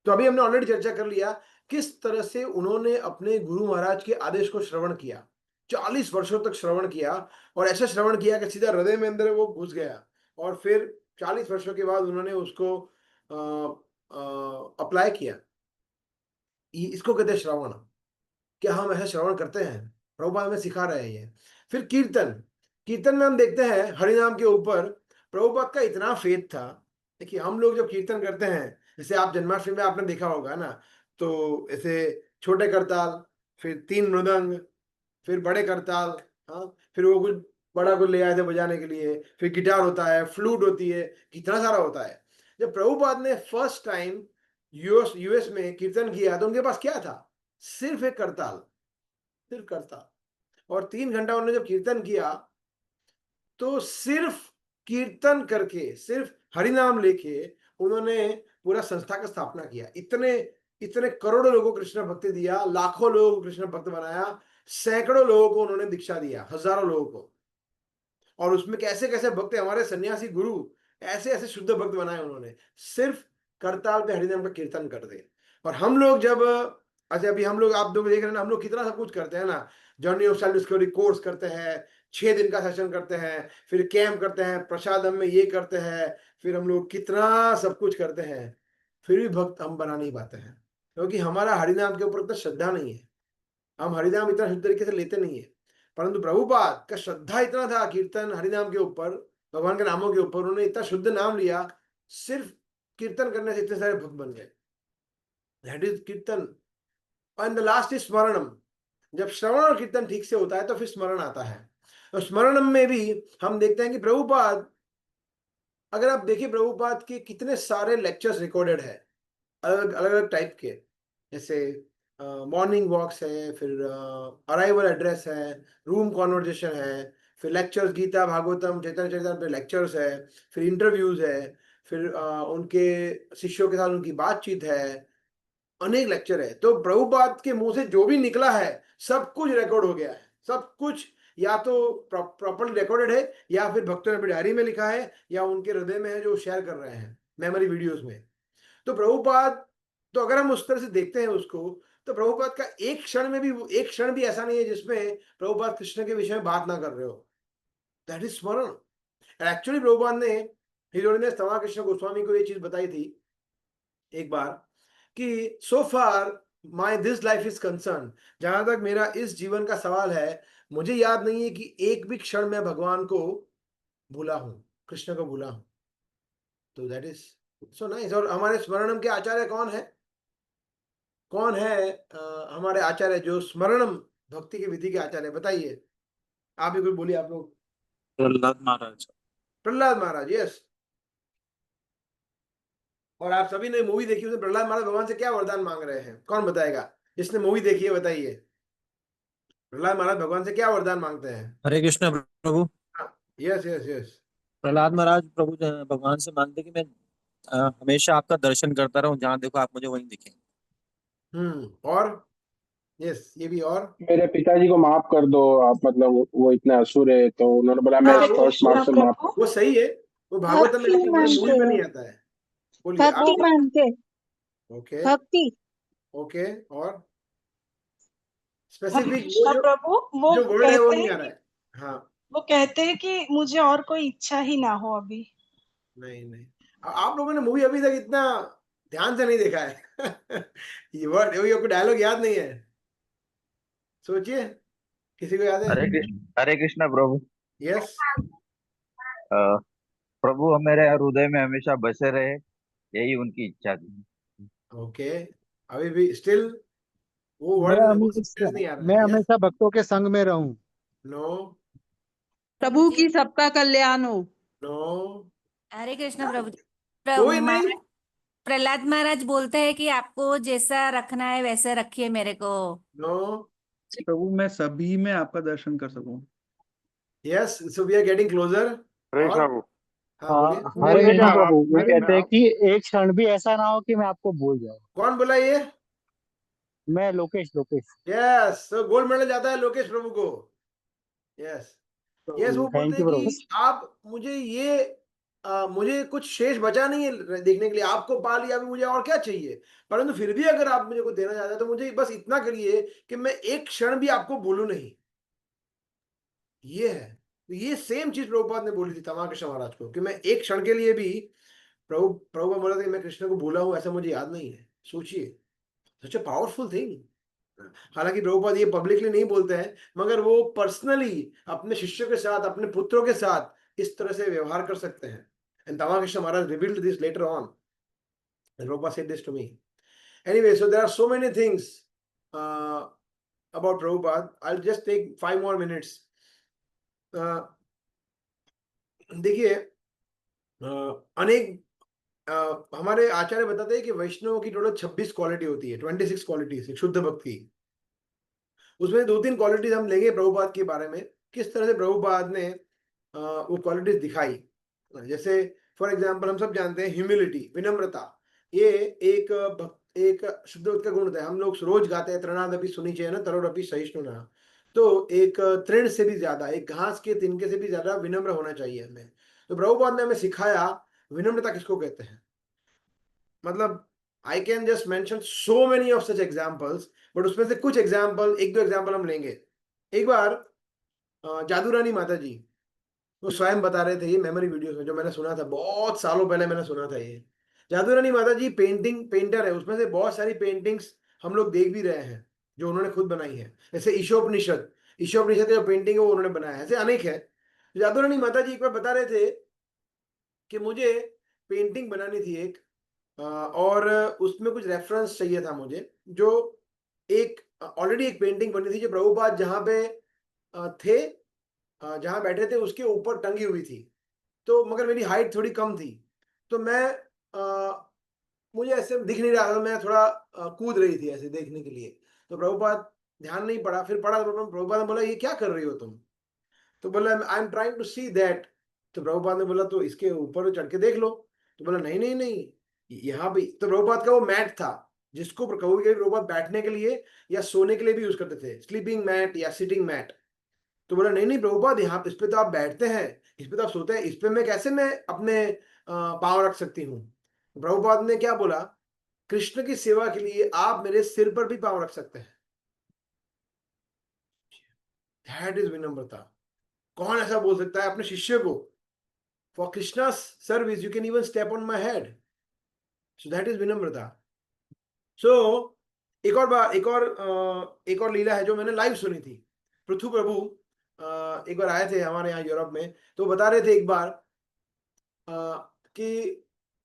तो अभी हमने ऑलरेडी चर्चा कर लिया किस तरह से उन्होंने अपने गुरु महाराज के आदेश को श्रवण किया, 40 वर्षों तक श्रवण किया, और ऐसा श्रवण किया कि सीधा हृदय में अंदर वो घुस गया। और फिर 40 वर्षों के बाद उन्होंने उसको अप्लाई किया। इसको कहते हैं श्रवण। क्या हम ऐसा श्रवण करते हैं? प्रभुपाद हमें सिखा रहे हैं ये। फिर कीर्तन, कीर्तन में हम देखते हैं हरिनाम के ऊपर प्रभुपाद का इतना फेथ था। देखिए हम लोग जब कीर्तन करते हैं, जैसे आप जन्माष्टमी में आपने देखा होगा ना, तो ऐसे छोटे करताल, फिर 3 मृदंग, फिर बड़े करताल, हाँ, फिर वो कुछ बड़ा को ले आए थे बजाने के लिए, फिर गिटार होता है, फ्लूट होती है, कितना सारा होता है। जब प्रभुपाद ने फर्स्ट टाइम यूएस में कीर्तन किया तो उनके पास क्या था? सिर्फ एक करताल, सिर्फ करताल। और 3 घंटा उन्होंने जब कीर्तन किया तो सिर्फ कीर्तन करके, सिर्फ हरिनाम लेके उन्होंने पूरा संस्था का स्थापना किया। इतने इतने करोड़ों लोगों को कृष्ण भक्ति दिया, लाखों लोगों को कृष्ण भक्त बनाया, सैकड़ों लोगों को उन्होंने दीक्षा दिया, हजारों लोगों को। और उसमें कैसे कैसे भक्त, हमारे सन्यासी गुरु ऐसे ऐसे शुद्ध भक्त बनाए उन्होंने, सिर्फ करताल पे हरिनाम का कीर्तन कर दे। और हम लोग जब, अच्छा अभी हम लोग, आप लोग देख रहे हैं ना, हम लोग कितना सब कुछ करते हैं ना, journey of self discovery course करते हैं, 6 दिन का सेशन करते हैं, फिर कैंप करते हैं, प्रसादम में ये करते हैं, फिर हम लोग कितना सब कुछ करते हैं, फिर भी भक्त हम बना नहीं पाते हैं, क्योंकि हमारा हरिनाम के ऊपर इतना श्रद्धा नहीं है, हम हरिनाम इतना शुद्ध तरीके से लेते नहीं है। परंतु प्रभुपाद का श्रद्धा इतना था कीर्तन हरिनाम के ऊपर, भगवान के नामों के ऊपर, उन्होंने इतना शुद्ध नाम लिया, सिर्फ कीर्तन करने से इतने सारे भक्त बन गए। That is kirtan. And the last is smaranam. जब श्रवण और कीर्तन ठीक से होता है तो फिर स्मरण आता है। तो स्मरणम में भी हम देखते हैं कि प्रभुपाद, अगर आप देखिए प्रभुपाद के कितने सारे लेक्चर्स रिकॉर्डेड है, अलग अलग टाइप के, जैसे मॉर्निंग वॉक्स है, फिर अराइवल एड्रेस है, रूम कॉन्वर्जेशन है, फिर लेक्चर्स गीता भागवतम चैतन्य चरितामृत पे लेक्चर्स है, फिर इंटरव्यूज है, फिर उनके शिष्यों के साथ उनकी बातचीत है, अनेक लेक्चर है। तो प्रभुपाद के मुंह से जो भी निकला है सब कुछ रिकॉर्ड हो गया है, सब कुछ या तो प्रॉपरली रिकॉर्डेड है, या फिर भक्तों ने अपनी डायरी में लिखा है, या उनके हृदय में है जो शेयर कर रहे हैं मेमोरी वीडियोस में। तो प्रभुपाद, तो अगर हम उस तरह से देखते हैं उसको, तो प्रभुपाद का एक क्षण भी ऐसा नहीं है जिसमें प्रभुपाद कृष्ण के विषय में बात ना कर रहे हो। That is smaran. Actually Prabhupada ने हिज होलिनेस तवा कृष्ण गोस्वामी को ये चीज बताई थी एक बार, कि so far my this life is concern, जहां तक मेरा इस जीवन का सवाल है, मुझे याद नहीं है कि एक भी क्षण में भगवान को भूला हूं, कृष्ण को भूला हूं। तो दैट इज सो नाइस। और हमारे स्मरणम के आचार्य कौन है? कौन है हमारे आचार्य जो स्मरणम भक्ति की विधि के आचार्य? बताइए, आप भी कुछ बोलिए आप लोग। प्रहलाद महाराज। प्रहलाद महाराज, यस। और आप सभी ने मूवी देखी, उसमें प्रहलाद महाराज भगवान से क्या वरदान मांग रहे हैं? कौन बताएगा? जिसने मूवी देखी है बताइए, प्रहलाद महाराज भगवान से क्या वरदान मांगते हैं? Hare Krishna Prabhu. Yes yes yes. Prahlad Maharaj Prabhu भगवान से मांगते कि मैं हमेशा आपका दर्शन करता रहूं, जहां देखो आप मुझे वहीं दिखें। और यस, ये भी। और मेरे पिताजी को माफ कर दो आप, मतलब वो इतने असुर है, तो उन्होंने बोला मैं हाँ, फर्स्ट मार्च से माफ। वो सही है, वो भागवतम में, भक्ति लेकिन मुझे मूवी में मांगते नहीं हैं, आता है। बोलिए आप। भक्ति मांगते, ओके भक्ति। ओके। और हरे स्पेसिफिक वो कृष्णा प्रभु, वो जो वर्ड है वो कहते नहीं हैं आ रहा कि है। हाँ, वो कहते हैं कि मुझे और कोई इच्छा ही ना हो अभी। नहीं नहीं, आप लोगों ने मूवी अभी तक इतना ध्यान से नहीं देखा है। ये वर्ड, ये आपको डायलॉग याद नहीं है? सोचिए, किसी को याद है? हरे कृष्णा प्रभु। यस। अ, प्रभु मेरे हृदय में हमेशा बसे रहे, यही उनकी इच्छा थी। ओके, अभी भी स्टिल वो मैं वर्ड, वो हमेशा सेंटेंस नहीं आ रहा मैं है। यस, हमेशा भक्तों के संग में रहूं। नो प्रभु की सबका कल्याण हो। नो, हरे कृष्ण प्रभु जी। कोई नहीं। प्रहलाद महाराज बोलते हैं कि आपको जैसा रखना है वैसे रखिए मेरे को। नो। प्रभु मैं सभी में आपका दर्शन कर सकूं। Yes, so we are getting closer. और हाँ बोलिए। हरे कृष्णा प्रभु, वो हरे कहते हैं राम। कि एक क्षण भी ऐसा ना हो कि मैं आपको भूल जाऊं। कौन बोला ये? मैं लोकेश। यस, तो गोल्ड मेडल जाता है लोकेश प्रभु को। यस यस, वो बोलते थैंक यू हैं प्रभु। कि आप मुझे ये मुझे कुछ शेष बचा नहीं है देखने के लिए, आपको पा लिया, अभी मुझे और क्या चाहिए? परंतु फिर भी अगर आप मुझे कुछ देना चाहते हैं तो मुझे बस इतना करिए कि मैं एक क्षण भी आपको भूलूं नहीं। ये है। तो ये सेम चीज प्रभुपाद ने बोली थी तमा कृष्ण महाराज को, कि मैं एक क्षण के लिए भी, प्रभु बोला था कि मैं कृष्ण को भूला हूं ऐसा मुझे याद नहीं है। सोचिए, सच अ पावरफुल थिंग। हालांकि प्रभुपाद ये पब्लिकली नहीं बोलते हैं, मगर वो पर्सनली अपने शिष्यों के साथ, अपने पुत्रों के साथ इस तरह से व्यवहार कर सकते हैं। And Tamakrishna Maharaj revealed this later on. And Prabhupada said this to me. Anyway, so there are so many things about Prabhupada. I'll just take 5 more minutes. देखिए अनेक हमारे आचार्य बताते हैं कि वैष्णव की टोटल 26 क्वालिटी होती है, 26 क्वालिटीज शुद्ध भक्त की। उसमें 2-3 क्वालिटीज हम लेंगे प्रभुपाद के बारे में, किस तरह से प्रभुपाद ने वो क्वालिटीज दिखाई। जैसे फॉर एग्जांपल हम सब जानते हैं ह्यूमिलिटी, विनम्रता, ये एक शुद्ध भक्त का गुण होता है। हम लोग रोज गाते हैं तृणादपि सुनिचेन न तरोरपि सहिष्णुना। तो एक तृण से भी ज्यादा, एक घास के तिनके से भी ज्यादा विनम्र होना चाहिए हमें। तो प्रभुपाद ने हमें सिखाया विनम्रता किसको कहते हैं। मतलब I can just mention so many of such examples, but उसमें से कुछ एग्जांपल, एक दो एग्जांपल हम लेंगे। एक बार जादू रानी माता जी वो स्वयं बता रहे थे, ये मेमोरी वीडियोस में जो मैंने सुना था, बहुत सालों पहले मैंने सुना था। ये जादू रानी माता जी पेंटर है, उसमें से बहुत सारी पेंटिंग्स हम लोग देख भी रहे हैं जो उन्होंने खुद बनाई है। जैसे ईशोपनिषद की जो पेंटिंग है वो उन्होंने बनाया है, ऐसे अनेक है। जादू रानी माता जी एक बार बता रहे थे कि मुझे पेंटिंग बनानी थी एक, और उसमें कुछ रेफरेंस चाहिए था मुझे, जो एक ऑलरेडी एक पेंटिंग बनी थी जो प्रभुपाद जहाँ पे थे, जहाँ बैठे थे उसके ऊपर टंगी हुई थी। तो मगर मेरी हाइट थोड़ी कम थी, तो मैं मुझे ऐसे दिख नहीं रहा था, मैं थोड़ा कूद रही थी ऐसे देखने के लिए। तो प्रभुपाद ध्यान नहीं पड़ा, फिर पड़ा तो प्रभुपाद ने बोला ये क्या कर रही हो तुम? तो बोला I am trying to see that. तो प्रभुपाद ने बोला तो इसके ऊपर चढ़ के देख लो। तो बोला नहीं नहीं नहीं, यहाँ भी। तो प्रभुपाद का वो मैट था जिसको कभी कभी प्रभुपाद बैठने के लिए या सोने के लिए भी यूज करते थे, स्लीपिंग मैट या सिटिंग मैट। तो बोला नहीं नहीं प्रभुपाद, यहाँ इस पे तो आप बैठते हैं, इस पे तो आप सोते हैं, इस पे मैं कैसे मैं अपने पाँव रख सकती हूँ? प्रभुपाद ने क्या बोला, कृष्ण की सेवा के लिए आप मेरे सिर पर भी पाँव रख सकते हैं। दैट इज विनम्रता। कौन ऐसा बोल सकता है अपने शिष्य को, for Krishna service you can even step on my head. So that is विनम्रता। सो एक और बार एक और लीला है जो मैंने लाइव सुनी थी। पृथु प्रभु एक बार आए थे हमारे यहाँ यूरोप में, तो बता रहे थे एक बार कि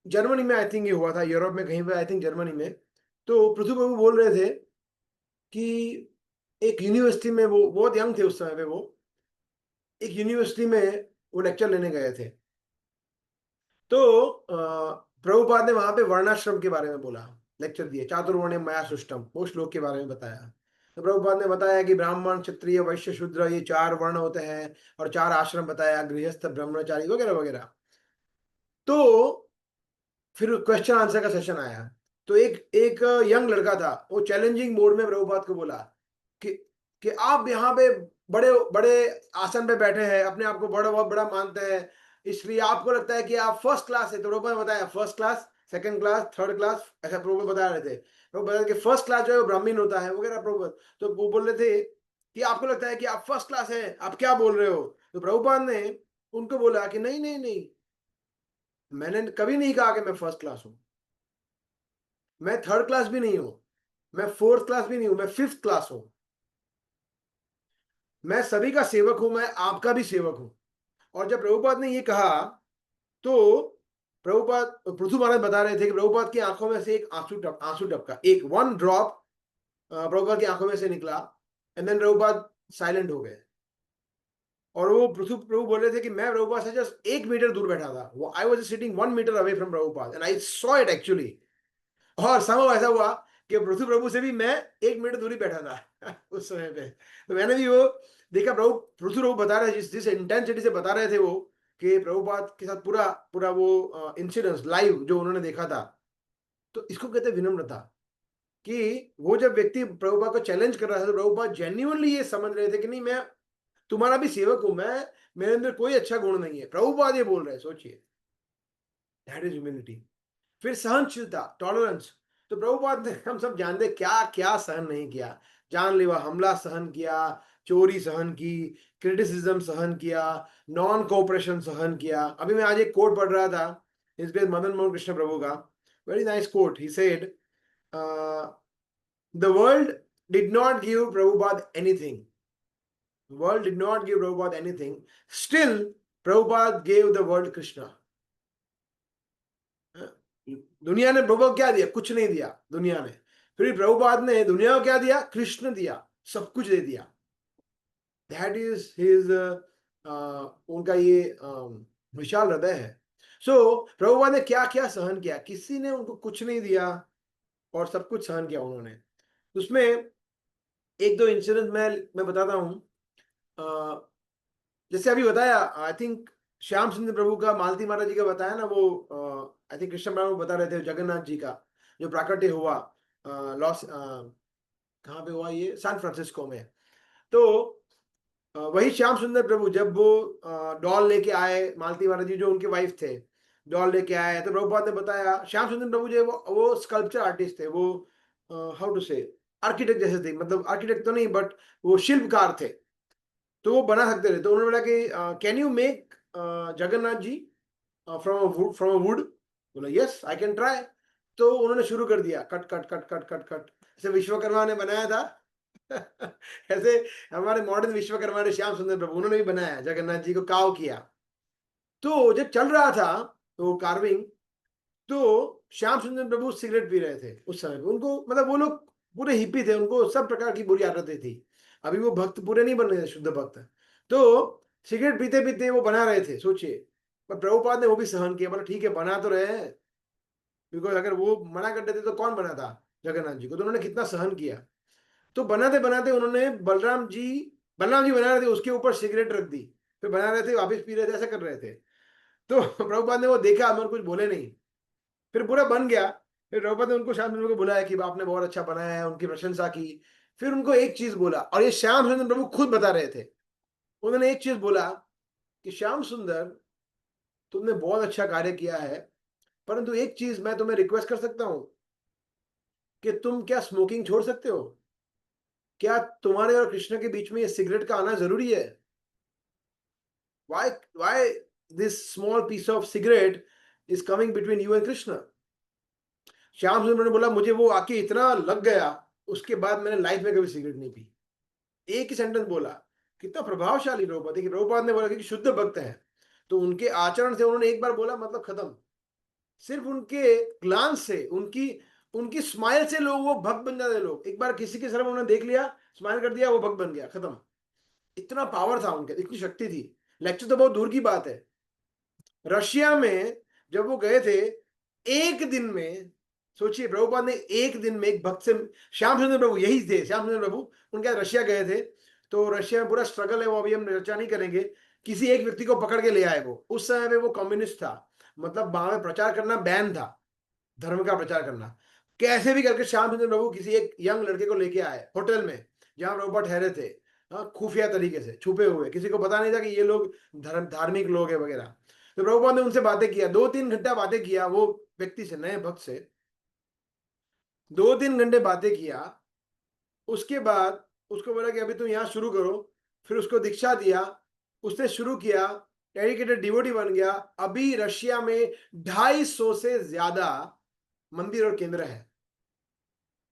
जर्मनी में, आई थिंक ये हुआ था यूरोप में कहीं पे, आई थिंक जर्मनी में। तो पृथु प्रभु बोल रहे थे कि एक यूनिवर्सिटी में, वो बहुत यंग थे उस समय पे, वो एक यूनिवर्सिटी में वो लेक्चर लेने गए थे। तो प्रभुपाद ने वहां पे वर्णाश्रम के बारे में बोला, लेक्चर दिए, चातुर्वर्ण्यम मया सृष्टम, वो श्लोक के बारे में बताया। तो प्रभुपाद ने बताया कि ब्राह्मण, क्षत्रिय, वैश्य, शूद्र, ये 4 वर्ण होते हैं, और 4 आश्रम बताया, गृहस्थ, ब्रह्मचारी वगैरह वगैरह। तो फिर क्वेश्चन आंसर का सेशन आया। तो एक यंग लड़का था, वो चैलेंजिंग मोड में प्रभुपाद को बोला कि आप यहाँ पे बड़े बड़े आसन पे बैठे हैं, अपने आप को बड़ा, बहुत बड़ा मानते हैं, इसलिए आपको लगता है कि आप फर्स्ट क्लास है। तो प्रभुपाद ने बताया first class, second class, third class, ऐसा प्रभुपाद बता रहे थे। प्रभुपाद कि फर्स्ट क्लास जो है वो ब्राह्मण होता है वगैरह प्रभुपाद। तो वो बोल रहे थे कि आपको लगता है कि आप फर्स्ट क्लास है, आप क्या बोल रहे हो? तो प्रभुपाद ने उनको बोला कि नहीं नहीं नहीं, मैंने कभी नहीं कहा कि मैं फर्स्ट क्लास हूं, मैं थर्ड क्लास भी नहीं हूं, मैं फोर्थ क्लास भी नहीं हूं, मैं फिफ्थ क्लास हूं। मैं सभी का सेवक हूं, मैं आपका भी सेवक हूं। और जब प्रभुपाद ने ये कहा तो प्रभुपाद, पृथु महाराज बता रहे थे कि प्रभुपाद की आंखों में से एक आंसू टपका, एक 1 ड्रॉप प्रभुपाद की आंखों में से निकला, एंड देन प्रभुपाद साइलेंट हो गए। और वो प्रभु बोल रहे थे कि मैं प्रभुपाद से जस्ट 1 मीटर दूर बैठा था, I was sitting 1 metre away from Prabhupada and I saw it actually. और समय ऐसा हुआ कि पृथु प्रभु से भी मैं 1 मीटर दूरी बैठा था उस समय पे। तो मैंने भी वो देखा, पृथु प्रभु बता रहे, जिस इंटेंसिटी से बता रहे थे वो, कि प्रभुपाद के साथ पूरा पूरा वो इंसिडेंस लाइव जो उन्होंने देखा था। तो इसको कहते हैं विनम्रता, कि वो जब व्यक्ति प्रभुपाद को चैलेंज कर रहा था तो प्रभुपाद जेन्युइनली ये समझ रहे थे कि नहीं, मैं तुम्हारा भी सेवक हूं, मैं, मेरे अंदर कोई अच्छा गुण नहीं है। प्रभुपाद ये बोल रहे हैं, सोचिए, दैट इज ह्यूमिलिटी। फिर सहनशीलता, टॉलरेंस। तो प्रभुपाद ने, हम सब जानते क्या क्या सहन नहीं किया, जानलेवा हमला सहन किया, चोरी सहन की, क्रिटिसिज्म सहन किया, नॉन कोऑपरेशन सहन किया। अभी मैं आज एक कोट पढ़ रहा था इस ग्रेट मदन मोहन कृष्ण प्रभु का, very nice quote. He said the world did not give Prabhupada anything, world did not give Prabhupada anything, still Prabhupada gave the world Krishna. दुनिया ने प्रभुपाद क्या दिया? कुछ नहीं दिया दुनिया ने। फिर प्रभुपाद ने दुनिया को क्या दिया? कृष्ण दिया, सब कुछ दे दिया। दैट इज हिज उनका ये विशाल हृदय है। सो प्रभुपाद ने क्या क्या सहन किया, किसी ने उनको कुछ नहीं दिया और सब कुछ सहन किया उन्होंने। उसमें एक दो इंसिडेंट मैं बताता हूँ। जैसे अभी बताया, आई थिंक श्याम सुंदर प्रभु का, मालती महाराज जी का बताया ना, वो आई थिंक कृष्ण ब्रह्म बता रहे थे जगन्नाथ जी का जो प्राकट्य हुआ लॉस, कहाँ पे हुआ ये, सैन फ्रांसिस्को में। तो वही श्याम सुंदर प्रभु जब वो डॉल लेके आए, मालती महाराज जी जो उनके वाइफ थे डॉल लेके आए, तो प्रभुपाद ने बताया श्याम सुंदर प्रभु जो वो स्कल्पचर आर्टिस्ट थे, वो हाउ टू से आर्किटेक्ट जैसे थे, मतलब आर्किटेक्ट तो नहीं बट वो शिल्पकार थे, तो वो बना सकते थे। तो उन्होंने बोला कि can you make Jagannath ji from a wood? बोला यस आई कैन ट्राई। तो उन्होंने शुरू कर दिया cut cut cut cut cut cut, जैसे विश्वकर्मा ने बनाया था ऐसे हमारे मॉडर्न विश्वकर्मा ने श्याम सुंदर प्रभु उन्होंने भी बनाया, जगन्नाथ जी को काव किया। तो जब चल रहा था तो कार्विंग, तो श्याम सुंदर प्रभु सिगरेट पी रहे थे उस समय पे। उनको मतलब वो लोग पूरे हिप्पी थे, उनको सब प्रकार की बुरी आदतें थी, अभी वो भक्त पूरे नहीं बन रहे थे, शुद्ध भक्त। तो सिगरेट पीते पीते वो बना रहे थे, सोचिए। पर प्रभुपाद ने वो भी सहन किया, बोला ठीक है बना तो रहे हैं, बिकॉज अगर वो मना कर देते तो कौन बनाता जगन्नाथ जी को, तो उन्होंने कितना सहन किया। तो बनाते बनाते उन्होंने बलराम जी बना रहे थे उसके ऊपर सिगरेट रख दी, फिर बना रहे थे वापिस पी रहे थे, ऐसा कर रहे थे। तो प्रभुपाद ने वो देखा मगर कुछ बोले नहीं, फिर पूरा बन गया। फिर प्रभुपाद ने उनको श्याम सुंदर को बुलाया कि आपने बहुत अच्छा बनाया है, उनकी प्रशंसा की। फिर उनको एक चीज बोला, और ये श्याम सुंदर प्रभु खुद बता रहे थे, उन्होंने एक चीज बोला कि श्याम सुंदर तुमने बहुत अच्छा कार्य किया है, परंतु एक चीज मैं तुम्हें रिक्वेस्ट कर सकता हूं कि तुम क्या स्मोकिंग छोड़ सकते हो? क्या तुम्हारे और कृष्ण के बीच में ये सिगरेट का आना जरूरी है? why this small piece of cigarette is coming between you and Krishna? Shyam सुंदर ने बोला मुझे वो आके इतना लग गया, उसके बाद मैंने लाइफ में कभी सिगरेट नहीं पी। एक ही सेंटेंस बोला, कितना प्रभावशाली प्रभुपाद। देखिए प्रभुपाद ने बोला कि शुद्ध भक्त है, तो उनके आचरण से उन्होंने एक बार बोला मतलब खत्म। सिर्फ उनके ग्लांस से, उनकी उनकी स्माइल से लोग वो भक्त बन जाते। लोग एक बार किसी के सर में उन्होंने देख लिया, स्माइल कर दिया, वो भक्त बन गया, खत्म। इतना पावर था उनके, इतनी शक्ति थी। लेक्चर तो बहुत दूर की बात है। रशिया में जब वो गए थे, एक दिन में, सोचिए प्रभुपाद ने एक दिन में एक भक्त से, श्याम सुंदर प्रभु यही थे, श्याम सुंदर प्रभु उनके रशिया गए थे। तो रशिया में पूरा स्ट्रगल है, वो अभी हम चर्चा नहीं करेंगे। किसी एक व्यक्ति को पकड़ के ले आए वो, उस समय में वो कम्युनिस्ट था, मतलब वहां में प्रचार करना बैन था, धर्म का प्रचार करना। कैसे भी करके श्याम सुंदर प्रभु किसी एक यंग लड़के को लेके आए होटल में जहां प्रभुपाद ठहरे थे, खुफिया तरीके से छुपे हुए, किसी को पता नहीं था कि ये लोग धार्मिक लोग है वगैरह। तो प्रभुपाद ने उनसे बातें किया, 2-3 घंटा बातें किया वो व्यक्ति से, नए भक्त से 2-3 घंटे बातें किया। उसके बाद उसको बोला कि अभी तुम यहाँ शुरू करो, फिर उसको दीक्षा दिया, उसने शुरू किया, डेडिकेटेड डिवोटी बन गया। अभी रशिया में 250 से ज्यादा मंदिर और केंद्र है,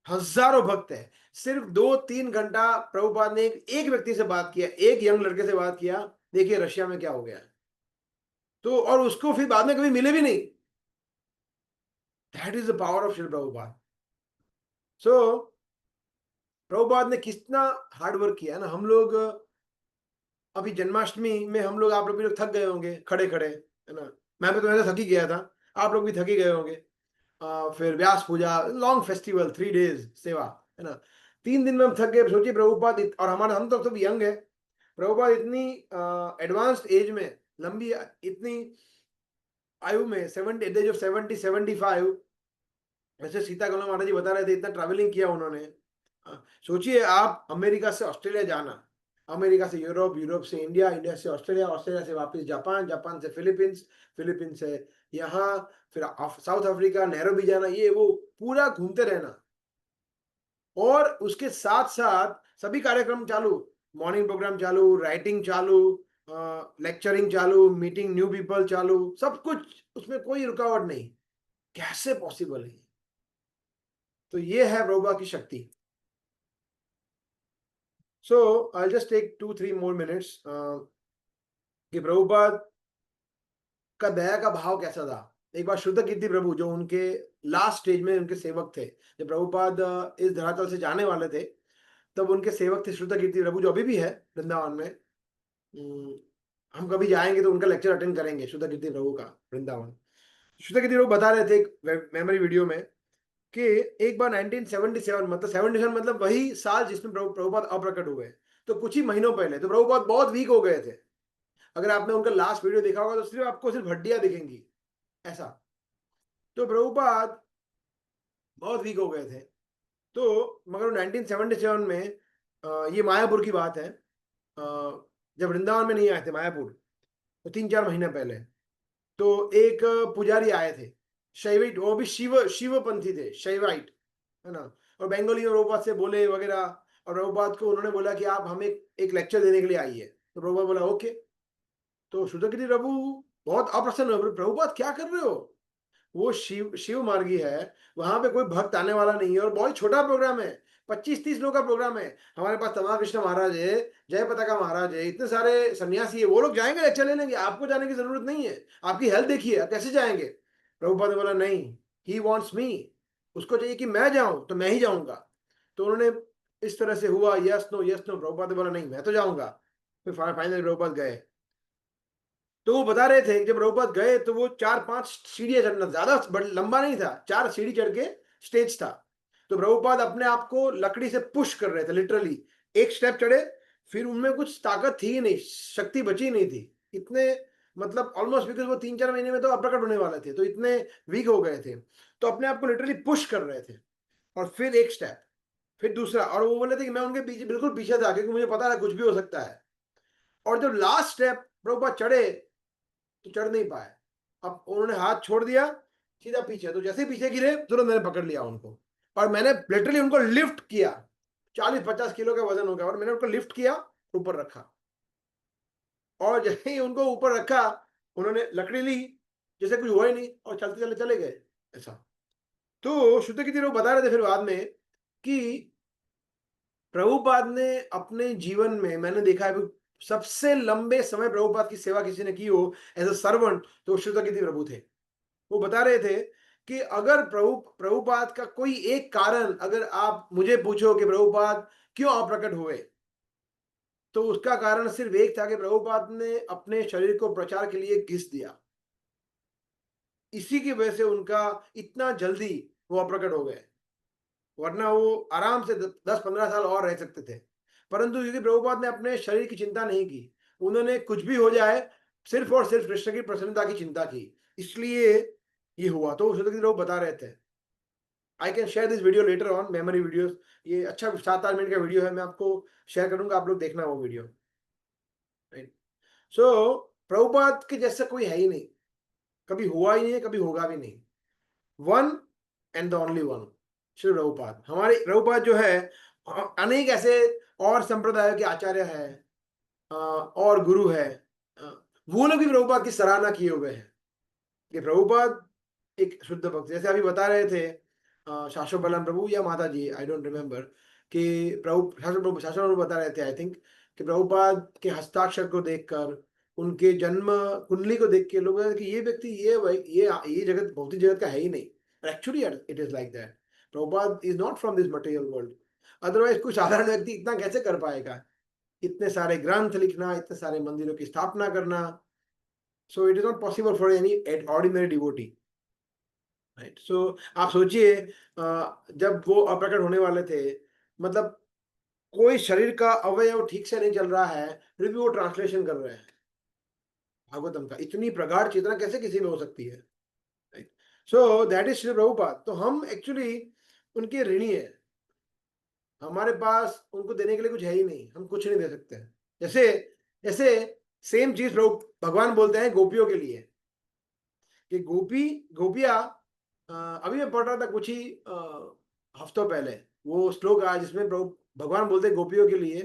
हजारों भक्त है। सिर्फ 2-3 घंटा प्रभुपाद ने एक व्यक्ति से बात किया, एक यंग लड़के से बात किया, देखिए रशिया में क्या हो गया। तो और उसको फिर बाद में कभी मिले भी नहीं। That is the power of Shri Prabhupada. So Prabhupada ने कितना हार्ड वर्क किया ना। हम लोग अभी जन्माष्टमी में हम लोग, आप लोग भी थक गए होंगे खड़े खड़े, है ना। मैं भी तो ऐसा थक ही गया था, आप लोग भी थक ही गए होंगे। फिर व्यास पूजा, लॉन्ग फेस्टिवल, 3 डेज सेवा, है ना। 3 दिन में हम थक गए। सोचिए प्रभुपाद, और हमारे हम तो सब यंग है, प्रभुपाद इतनी एडवांस्ड एज में, लंबी इतनी आयु में, 70 एट द एज ऑफ 70-75, ऐसे सीता कमला महाराज जी बता रहे थे, इतना ट्रैवलिंग किया उन्होंने। सोचिए आप अमेरिका से ऑस्ट्रेलिया जाना, अमेरिका से यूरोप, यूरोप से इंडिया, इंडिया से ऑस्ट्रेलिया, ऑस्ट्रेलिया से वापस जापान, जापान से फिलीपींस, फिलीपींस से यहाँ, फिर साउथ अफ्रीका, नैरोबी जाना, ये वो पूरा घूमते रहना। और उसके साथ साथ सभी कार्यक्रम चालू, मॉर्निंग प्रोग्राम चालू, राइटिंग चालू, लेक्चरिंग चालू, मीटिंग न्यू पीपल चालू, सब कुछ, उसमें कोई रुकावट नहीं। कैसे पॉसिबल है? तो ये है प्रभुपाद की शक्ति। So I'll just take 2-3 more minutes कि प्रभुपाद का दया का भाव कैसा था। एक बार शुद्ध कीर्ति प्रभु जो उनके लास्ट स्टेज में उनके सेवक थे, जब प्रभुपाद इस धरातल से जाने वाले थे, तब उनके सेवक थे शुद्ध कीर्ति प्रभु, जो अभी भी है वृंदावन में। हम कभी जाएंगे तो उनका लेक्चर अटेंड करेंगे, शुद्ध कीर्ति प्रभु का वृंदावन। शुद्ध कीर्ति प्रभु बता रहे थे एक मेमोरी वीडियो में कि एक बार 1977 मतलब 77 मतलब वही साल जिसमें प्रभुपाद अप्रकट हुए, तो कुछ ही महीनों पहले तो प्रभुपाद बहुत वीक हो गए थे। अगर आपने उनका लास्ट वीडियो देखा होगा तो सिर्फ आपको सिर्फ हड्डियां दिखेंगी ऐसा। तो प्रभुपाद बहुत वीक हो गए थे। तो मगर 1977 में ये मायापुर की बात है, जब वृंदावन में नहीं आए थे मायापुर, तो 3-4 महीने पहले, तो एक पुजारी आए थे शैवाइट, वो भी शिवपंथी थे, शैवाइट है ना, और बंगाली में प्रभुपाद से बोले वगैरह, और प्रभुपाद को उन्होंने बोला कि आप हमें एक लेक्चर देने के लिए आइए। तो प्रभुपाद बोला ओके। तो शुद्ध कीर्ति प्रभु बहुत अप्रसन्न हुए, प्रभुपाद क्या कर रहे हो, वो शिव मार्गी है, वहां पे कोई भक्त आने वाला नहीं है, और बहुत छोटा प्रोग्राम है, 25-30 लोग का प्रोग्राम है। हमारे पास तमा कृष्ण महाराज है, जय पताका महाराज है, इतने सारे सन्यासी है, वो लोग जाएंगे लेक्चर ले लेंगे, आपको जाने की जरूरत नहीं है, आपकी हेल्थ देखिए, आप कैसे जाएंगे। प्रभुपाद ने बोला नहीं, ही वॉन्ट्स मी, उसको चाहिए कि मैं जाऊं तो मैं ही जाऊंगा। तो उन्होंने इस तरह से हुआ, yes no yes no, Prabhupada ने बोला नहीं मैं तो जाऊंगा। फिर फाइनली प्रभुपाद गए। तो वो बता रहे थे जब प्रभुपाद गए तो वो 4-5 सीढ़ियां चढ़ना, ज्यादा लंबा नहीं था, 4 सीढ़ी चढ़ के स्टेज था। तो प्रभुपाद अपने आप को लकड़ी से पुश कर रहे थे, लिटरली एक स्टेप चढ़े, फिर उनमें कुछ ताकत थी नहीं, शक्ति बची नहीं थी इतने, मतलब ऑलमोस्ट, बिकॉज वो 3-4 महीने में तो अप्रकट होने वाले थे, तो इतने वीक हो गए थे, तो अपने आप को लिटरली पुश कर रहे थे। और फिर एक स्टेप, फिर दूसरा, और वो बोले थे कि मैं उनके पीछे बिल्कुल पीछे था क्योंकि मुझे पता था कुछ भी हो सकता है। और जब लास्ट स्टेप प्रभुपाद चढ़े तो चढ़ नहीं पाए, अब उन्होंने हाथ छोड़ दिया, सीधा पीछे, तो जैसे पीछे गिरे तुरंत मैंने पकड़ लिया उनको, और मैंने लिटरली उनको लिफ्ट किया, 40-50 किलो का वजन हो गया, और मैंने उनको लिफ्ट किया, ऊपर रखा, और जैसे ही उनको ऊपर रखा उन्होंने लकड़ी ली, जैसे कुछ हुआ ही नहीं, और चलते चले चले गए ऐसा। तो शुद्ध कीर्ति लोग बता रहे थे फिर बाद में कि प्रभुपाद ने अपने जीवन में, मैंने देखा है सबसे लंबे समय प्रभुपाद की सेवा किसी ने की हो एज अ सर्वेंट, तो शुद्ध कीर्ति प्रभु थे। वो बता रहे थे कि अगर प्रभुपाद का कोई एक कारण, अगर आप मुझे पूछो कि प्रभुपाद क्यों अप्रकट हुए, तो उसका कारण सिर्फ एक था कि प्रभुपाद ने अपने शरीर को प्रचार के लिए घिस दिया, इसी की वजह से उनका इतना जल्दी वो अप्रकट हो गए, वरना वो आराम से 10-15 साल और रह सकते थे। परंतु यदि प्रभुपाद ने अपने शरीर की चिंता नहीं की, उन्होंने कुछ भी हो जाए सिर्फ और सिर्फ कृष्ण की प्रसन्नता की चिंता की, इसलिए ये हुआ। तो शुद्ध कीर्ति प्रभु बता रहे थे, I can share this video later on, memory videos, ये अच्छा 7-8 मिनट का वीडियो है, मैं आपको शेयर करूंगा, आप लोग देखना वो वीडियो। सो प्रभुपाद के जैसा कोई है ही नहीं, कभी हुआ ही नहीं है, कभी होगा भी नहीं, one and the only one Shri Prabhupada. हमारे प्रभुपाद जो है, अनेक ऐसे और संप्रदायों के आचार्य है और गुरु है, वो लोग भी प्रभुपाद की सराहना किए हुए हैं कि प्रभुपाद एक शुद्ध भक्त, जैसे अभी बता रहे थे शाश्वत बलराम प्रभु या माता जी, आई डोंट रिमेम्बर, कि शाश्वत प्रभु बता रहे थे आई थिंक, कि प्रभुपाद के हस्ताक्षर को देखकर, उनके जन्म कुंडली को देख के लोग कि ये व्यक्ति ये जगत, भौतिक जगत का है ही नहीं। Actually it is like that, Prabhupada is not from this material world, otherwise कोई साधारण व्यक्ति इतना कैसे कर पाएगा, इतने सारे ग्रंथ लिखना, इतने सारे मंदिरों की स्थापना करना। So it is not possible for any ordinary devotee, right. So आप सोचिए, जब वो अप्रकट होने वाले थे, मतलब कोई शरीर का अवयव ठीक से नहीं चल रहा है, फिर भी वो ट्रांसलेशन कर रहे हैं भागवतम का, इतनी प्रगाढ़ चेतना कैसे किसी में हो सकती है, right. So that is Shri Prabhupada. तो हम एक्चुअली उनके ऋणी है, हमारे पास उनको देने के लिए कुछ है ही नहीं, हम कुछ नहीं दे सकते। जैसे जैसे सेम चीज भगवान बोलते हैं गोपियों के लिए, कि गोपियां, अभी मैं पढ़ रहा था कुछ ही हफ्तों पहले, वो श्लोक आया जिसमें भगवान बोलते हैं गोपियों के लिए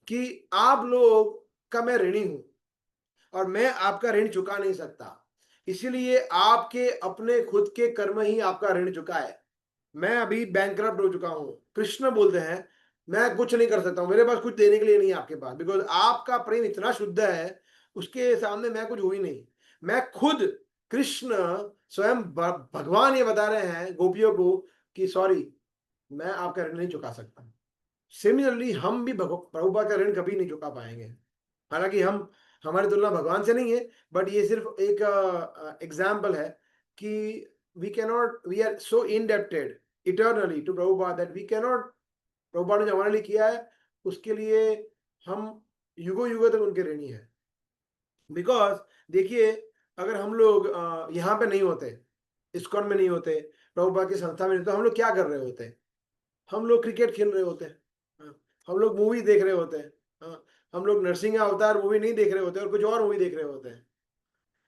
कि आप लोग का मैं ऋणी हूं और मैं आपका ऋण चुका नहीं सकता, इसीलिए आपके अपने खुद के कर्म ही आपका ऋण चुकाए। मैं अभी बैंकरप्ट हो चुका हूं, कृष्ण बोलते हैं मैं कुछ नहीं कर सकता हूं, मेरे पास कुछ देने के लिए नहीं है आपके पास, बिकॉज आपका प्रेम इतना शुद्ध है, उसके सामने मैं कुछ हुई नहीं। मैं खुद, कृष्ण स्वयं भगवान ये बता रहे हैं गोपियों को कि सॉरी, मैं आपका ऋण नहीं चुका सकता। सिमिलरली हम भी प्रभुपाद का ऋण कभी नहीं चुका पाएंगे, हालांकि हम हमारी तुलना भगवान से नहीं है, बट ये सिर्फ एक एग्जाम्पल है कि we are so indebted eternally to Prabhupada that we cannot, Prabhupada ने जो हमारे लिए किया है उसके लिए हम युगों युगों तक उनके ऋणी है। बिकॉज देखिए, अगर हम लोग यहाँ पे नहीं होते, इस्कॉन में नहीं होते, प्रभुपाद की संस्था में नहीं, तो हम लोग क्या कर रहे होते? हम लोग क्रिकेट खेल रहे होते, हाँ, हम लोग मूवी देख रहे होते, हाँ, हम लोग नरसिंह अवतार मूवी नहीं देख रहे होते और कुछ और मूवी देख रहे होते हैं,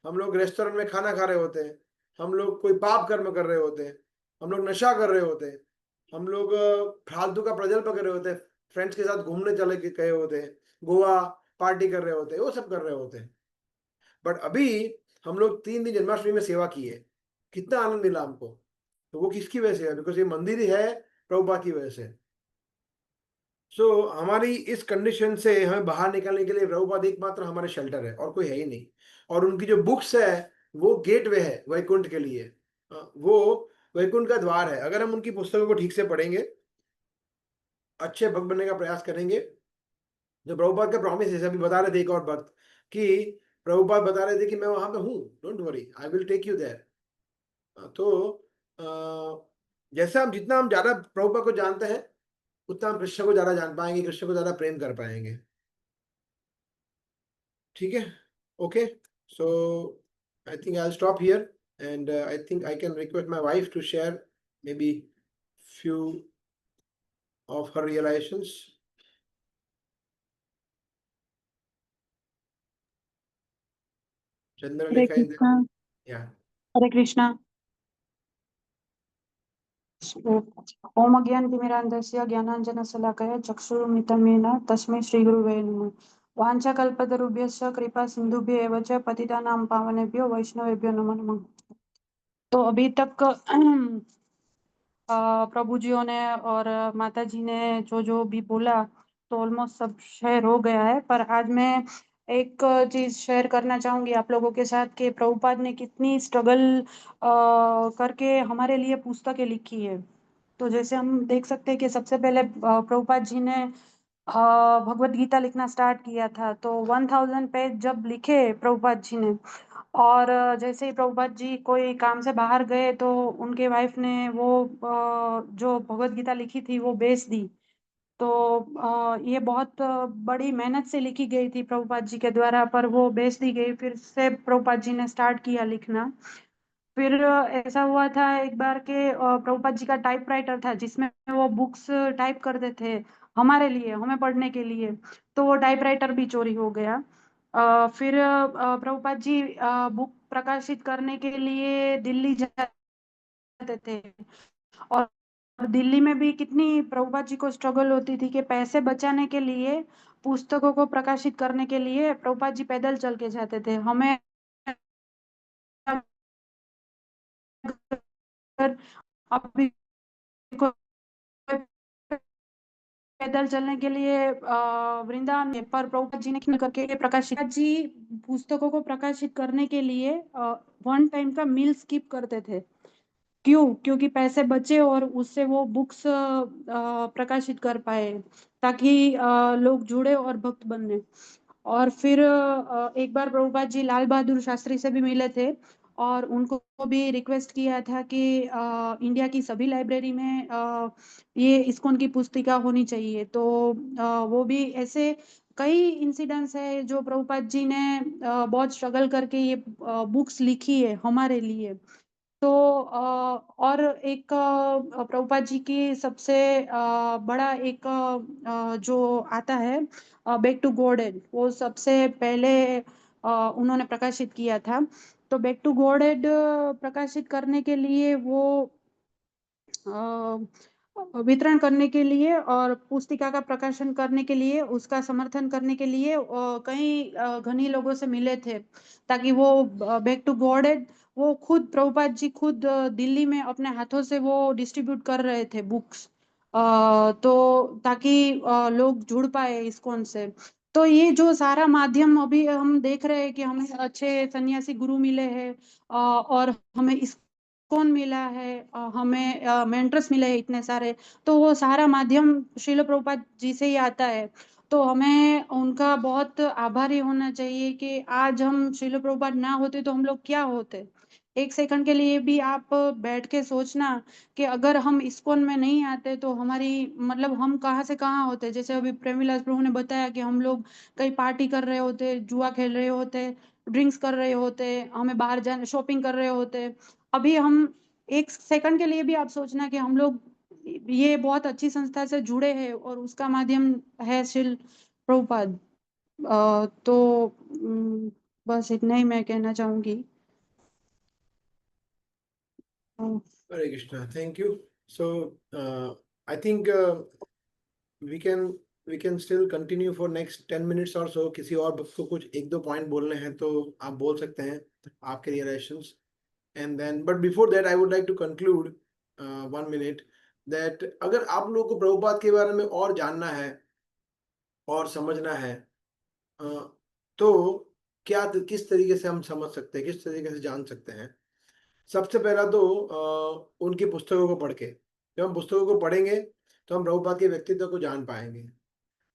हम लोग रेस्टोरेंट में खाना खा रहे होते हैं, हम लोग कोई पाप कर्म कर रहे होते हैं, हम लोग नशा कर रहे होते हैं, हम लोग फालतू का प्रजल्प कर रहे होते हैं, फ्रेंड्स के साथ घूमने चले गए होते हैं, गोवा पार्टी कर रहे होते हैं, वो सब कर रहे होते हैं। बट अभी हम लोग 3 दिन जन्माष्टमी में सेवा की है, कितना आनंद मिला हमको। तो वो किसकी वजह से है? बिकॉज ये मंदिर ही है प्रभुपाद की वजह से। सो हमारी इस कंडीशन से हमें बाहर निकलने के लिए प्रभुपाद एकमात्र हमारे शेल्टर है और कोई है ही नहीं। और उनकी जो बुक्स है वो गेटवे है वैकुंठ के लिए, वो वैकुंठ का द्वार है। अगर हम उनकी पुस्तकों को ठीक से पढ़ेंगे, अच्छे भक्त बनने का प्रयास करेंगे, जो प्रभुपाद का प्रॉमिस है, अभी बता रहे थे एक और भक्त कि प्रभुपाद बता रहे थे कि मैं वहां पे हूँ, don't worry, I will take you there. तो जैसे हम जितना हम ज्यादा प्रभुपाद को जानते हैं उतना हम कृष्ण को ज्यादा जान पाएंगे, कृष्ण को ज्यादा प्रेम कर पाएंगे। ठीक है, okay. So I think I will stop here and I think I can request my wife to share maybe few of her realisations. Hare Chandralekha is Krishna. yeah. Hare Krishna. ओम अज्ञानतिमिरान्धस्य ज्ञानाञ्जनशलाकया चक्षुरुन्मिलितं येन तस्मै श्रीगुरुवे नमः। वाञ्छाकल्पतरुभ्यश्च कृपा सिन्धुभ्य एव च पतितानां पावनेभ्यो वैष्णवेभ्यो नमो नमः। तो अभी तक प्रभु जियों ने और माता जी ने जो भी बोला तो ऑलमोस्ट सब शेयर हो गया है। पर आज मैं एक चीज शेयर करना चाहूंगी आप लोगों के साथ कि प्रभुपाद ने कितनी स्ट्रगल करके हमारे लिए पुस्तकें लिखी है। तो जैसे हम देख सकते हैं कि सबसे पहले प्रभुपाद जी ने भगवत गीता लिखना स्टार्ट किया था। तो 1000 पेज जब लिखे प्रभुपाद जी ने, और जैसे ही प्रभुपाद जी कोई काम से बाहर गए तो उनके वाइफ ने वो जो भगवत गीता लिखी थी वो बेच दी। तो ये बहुत बड़ी मेहनत से लिखी गई थी प्रभुपाद जी के द्वारा, पर वो बेच दी गई। फिर से प्रभुपाद जी ने स्टार्ट किया लिखना। फिर ऐसा हुआ था एक बार के प्रभुपाद जी का टाइपराइटर था जिसमें वो बुक्स टाइप करते थे हमारे लिए, हमें पढ़ने के लिए। तो वो टाइपराइटर भी चोरी हो गया। फिर प्रभुपाद जी बुक प्रकाशित करने के लिए दिल्ली जाते थे। और दिल्ली में भी कितनी प्रभुपाद जी को स्ट्रगल होती थी कि पैसे बचाने के लिए, पुस्तकों को प्रकाशित करने के लिए प्रभुपाद जी पैदल चल के जाते थे। हमें अगर अभी कोई पैदल चलने के लिए वृंदावन में, पर प्रभुपाद जी ने क्या करके प्रकाशित जी पुस्तकों को प्रकाशित करने के लिए 1 टाइम का मील स्किप करते थे। क्यों? क्योंकि पैसे बचे और उससे वो बुक्स प्रकाशित कर पाए, ताकि लोग जुड़े और भक्त बने। और फिर एक बार प्रभुपाद जी लाल बहादुर शास्त्री से भी मिले थे और उनको भी रिक्वेस्ट किया था कि इंडिया की सभी लाइब्रेरी में ये इस्कॉन की पुस्तिका होनी चाहिए। तो वो भी ऐसे कई इंसिडेंट्स है जो प्रभुपाद जी ने बहुत स्ट्रगल करके ये बुक्स लिखी है हमारे लिए। तो और एक प्रभुपाद जी की सबसे बड़ा एक जो आता है बैक टू गॉडेड, वो सबसे पहले उन्होंने प्रकाशित किया था। तो बैक टू गॉडेड प्रकाशित करने के लिए वो वितरण करने के लिए और पुस्तिका का प्रकाशन करने के लिए, उसका समर्थन करने के लिए कई धनी लोगों से मिले थे, ताकि वो बैक टू गॉडेड वो खुद प्रभुपाद जी खुद दिल्ली में अपने हाथों से वो डिस्ट्रीब्यूट कर रहे थे बुक्स, तो ताकि लोग जुड़ पाए इस्कॉन से। तो ये जो सारा माध्यम अभी हम देख रहे हैं कि हमें अच्छे सन्यासी गुरु मिले हैं और हमें कौन मिला है, हमें मेंटर्स मिले हैं इतने सारे। तो वो सारा माध्यम श्रील प्रभुपाद जी से ही आता है। तो हमें उनका बहुत आभारी होना चाहिए कि आज हम श्रील प्रभुपाद ना होते तो हम लोग क्या होते। एक सेकंड के लिए भी आप बैठ के सोचना कि अगर हम इस्कॉन में नहीं आते तो हमारी मतलब हम कहाँ से कहाँ होते। जैसे अभी प्रेमविलास प्रभु ने बताया कि हम लोग कहीं पार्टी कर रहे होते, जुआ खेल रहे होते, ड्रिंक्स कर रहे होते, हमें बाहर जाने शॉपिंग कर रहे होते। अभी हम एक सेकंड के लिए भी आप सोचना कि हम लोग ये बहुत अच्छी संस्था से जुड़े हैं और उसका माध्यम है श्रील प्रभुपाद। तो बस इतना ही मैं कहना चाहूंगी। Hare Krishna, thank you. So I think we can still continue for next 10 minutes or so. किसी और को कुछ एक दो पॉइंट बोलने हैं तो आप बोल सकते हैं, आपके realisations. And then but before that I would like to conclude 1 minute that अगर आप लोगों को प्रभुपाद के बारे में और जानना है और समझना है तो क्या किस तरीके से हम समझ सकते हैं, किस तरीके से जान सकते हैं। सबसे पहला तो उनकी पुस्तकों को पढ़ के, जब हम पुस्तकों को पढ़ेंगे तो हम प्रभुपाद के व्यक्तित्व को जान पाएंगे।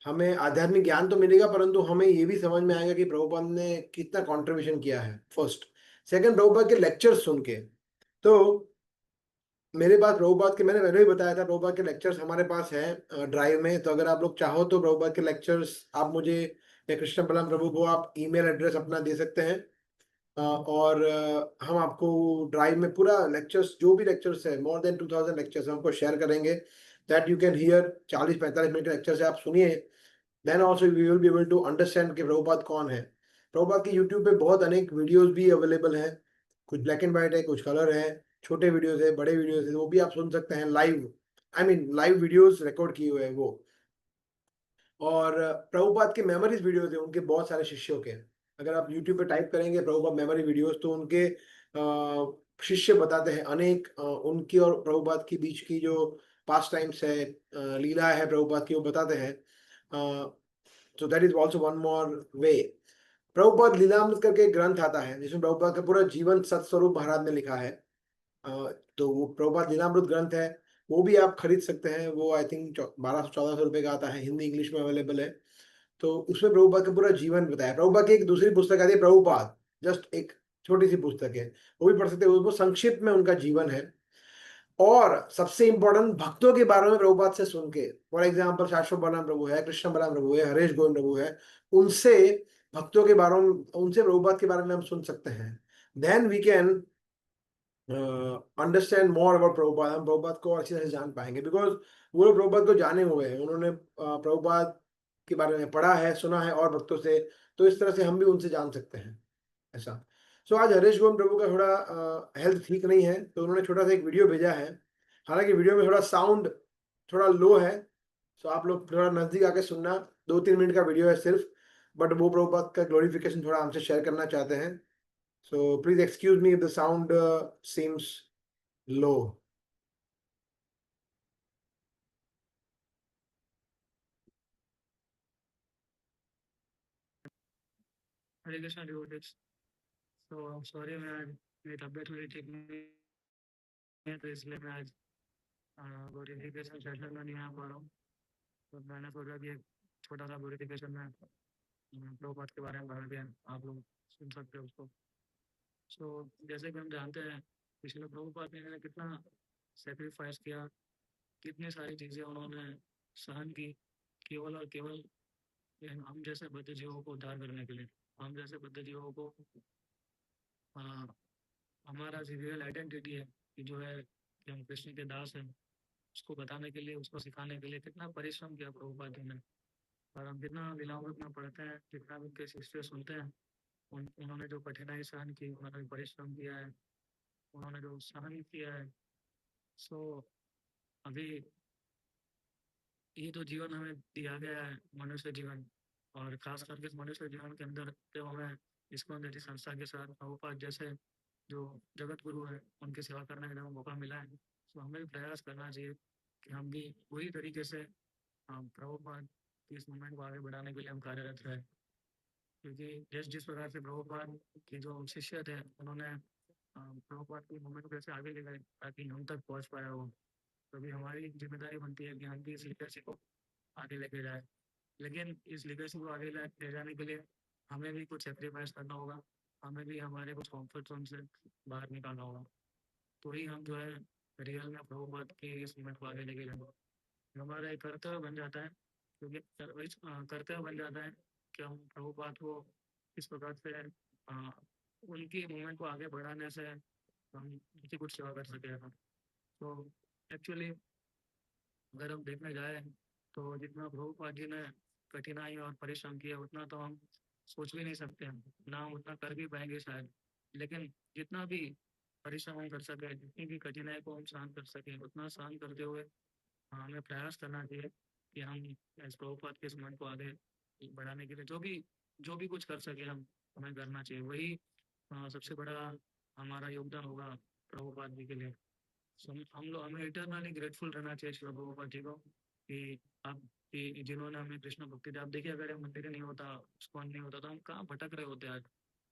हमें आध्यात्मिक ज्ञान तो मिलेगा परंतु हमें ये भी समझ में आएगा कि प्रभुपाद ने कितना कंट्रीब्यूशन किया है। फर्स्ट। सेकंड, प्रभुपाद के लेक्चर्स सुन के। तो मेरे पास प्रभुपाद के, मैंने पहले ही बताया था, प्रभुपाद के लेक्चर्स हमारे पास है ड्राइव में। तो अगर आप लोग चाहो तो प्रभुपाद के लेक्चर्स आप मुझे या कृष्ण बलराम प्रभु को आप ईमेल एड्रेस अपना दे सकते हैं और हम आपको ड्राइव में पूरा लेक्चर्स, जो भी लेक्चर्स है, मोर देन 2000 लेक्चर्स हमको शेयर करेंगे that you can hear. 40-45 minute के लेक्चर से आप सुनिए, then also we will be able to understand कि प्रभुपाद कौन है। प्रभुपाद की यूट्यूब पे बहुत अनेक वीडियोस भी अवेलेबल हैं, कुछ ब्लैक एंड व्हाइट है, कुछ कलर है, छोटे वीडियोस है, बड़े वीडियोस है, वो भी आप सुन सकते हैं live. I mean live videos record किए हुए हैं वो। और प्रभुपाद के मेमोरीज वीडियोस है उनके बहुत सारे शिष्यों के। अगर आप यूट्यूब पे टाइप करेंगे प्रभुपाद मेमोरी वीडियोस तो उनके शिष्य बताते हैं अनेक उनकी और प्रभुपाद के बीच की जो पास्ट टाइम्स है, लीला है प्रभुपाद की, वो बताते हैं। तो that is also one more way. Prabhupada Lilamrita करके एक ग्रंथ आता है जिसमें प्रभुपाद का पूरा जीवन सत्स्वरूप महाराज ने लिखा है। तो वो प्रभुपाद लीलामृत ग्रंथ है, वो भी आप खरीद सकते हैं। वो आई थिंक 1200-1400 रुपए का आता है, हिंदी इंग्लिश में अवेलेबल है। तो उसमें प्रभुपाद का पूरा जीवन बताया। प्रभुपाद की एक दूसरी पुस्तक आती है प्रभुपाद, जस्ट एक छोटी सी पुस्तक है, वो भी पढ़ सकते हैं। उसको संक्षिप्त में उनका जीवन है और सबसे इंपॉर्टेंट भक्तों के बारे में प्रभुपाद से सुन के। फॉर एग्जाम्पल शाश्वत बलराम प्रभु है, कृष्ण बलराम प्रभु है, हरेश गोविंद प्रभु है, उनसे भक्तों के बारे में, उनसे प्रभुपाद के बारे में हम सुन सकते हैं। Then we can understand more about Prabhupada. हम प्रभुपाद को अच्छी तरह से जान पाएंगे बिकॉज वो लोग प्रभुपाद को जाने हुए हैं, उन्होंने प्रभुपाद के बारे में पढ़ा है, सुना है और भक्तों से। तो इस तरह से हम भी उनसे जान सकते हैं ऐसा। सो आज हरीश गोविंद प्रभु का थोड़ा हेल्थ ठीक नहीं है तो उन्होंने छोटा सा एक वीडियो भेजा है। हालांकि वीडियो में थोड़ा साउंड थोड़ा लो है, सो आप लोग थोड़ा नजदीक आके सुनना। 2-3 मिनट का वीडियो है सिर्फ, बट वो प्रभुपाद का ग्लोरिफिकेशन थोड़ा हमसे शेयर करना चाहते हैं। So please excuse me if the sound seems low. Hare Krishna devotees. तो सॉरी, मैं मेरी तबीयत थोड़ी ठीक नहीं है तो इसलिए मैं आज ग्लोरिफिकेशन सेशन में नहीं आ पा रहा हूँ। तो मैंने सोचा कि एक छोटा सा ग्लोरिफिकेशन में प्रभुपाद के बारे में बता दिया, आप लोग सुन सकते हो उसको। सो जैसे कि हम जानते हैं पिछले प्रभुपाद ने कितना सेक्रीफाइस किया, कितनी सारी चीज़ें उन्होंने सहन की, केवल और केवल हम जैसे बद्ध जीवों को उद्धार करने के लिए, हम जैसे बद्ध जीवों को हमारा जो रियल आइडेंटिटी है कि जो है कि हम कृष्ण के दास हैं, उसको बताने के लिए, उसको सिखाने के लिए कितना परिश्रम किया प्रभुपाद जी ने। और हम जितना लीलामृत में पढ़ते हैं, जितना भी उनके शिष्य सुनते हैं, उन्होंने जो कठिनाई सहन की, उन्होंने परिश्रम किया है, उन्होंने जो सहन किया है। सो अभी ये तो जीवन हमें दिया गया है, मनुष्य जीवन, और खास करके इस मनुष्य जीवन के अंदर जब हमें इस्कॉन जैसी संस्था के साथ प्रभुपाद जैसे जो जगत गुरु है उनकी सेवा करने का जब मौका मिला है, तो हमें भी प्रयास करना चाहिए कि हम भी वही तरीके से प्रभुपाद की इस मूवमेंट को आगे बढ़ाने के लिए हम कार्यरत रहे। क्योंकि जिस प्रकार से प्रभुपाद के जो शिष्य थे उन्होंने प्रभुपाद की मूवमेंट को कैसे आगे ले गए ताकि हम तक पहुँच पाया हो, तो भी हमारी जिम्मेदारी बनती है कि हम भी इस लीडरशिप को आगे लेके जाए। लेकिन इस लीगेसी को आगे ले जाने के लिए हमें भी कुछ सेक्रीफाइस करना होगा, हमें भी हमारे कुछ कंफर्ट जोन से बाहर निकालना होगा, तो ही हम जो है रियल में प्रभुपाद की इस मूवमेंट को आगे लेके जाएंगे। हमारा एक कर्तव्य बन जाता है, क्योंकि कर्तव्य बन जाता है कि हम प्रभुपाद को इस प्रकार से उनकी मूवमेंट को आगे बढ़ाने से हम उनकी कुछ सेवा कर सके। तो एक्चुअली अगर हम देखने जाए तो जितना प्रभुपाद जी ने कठिनाई और परिश्रम किया उतना तो हम सोच भी नहीं सकते हैं, ना हम उतना कर भी पाएंगे शायद, लेकिन जितना भी परिश्रम हम कर सके, जितनी भी कठिनाई को हम सहन कर सके, उतना सहन करते हुए हमें प्रयास करना चाहिए कि हम इस प्रभुपाद के सम्मान को आगे बढ़ाने के लिए जो भी कुछ कर सके हमें करना चाहिए। वही सबसे बड़ा हमारा योगदान होगा प्रभुपाद जी के लिए। हमें इटरनली ग्रेटफुल रहना चाहिए श्री प्रभुपाद जी को कि आप कि जिन्होंने हमें कृष्ण भक्ति दी। आप देखिए, अगर मंदिर नहीं होता, स्कॉन नहीं होता, तो हम कहाँ भटक रहे होते आज,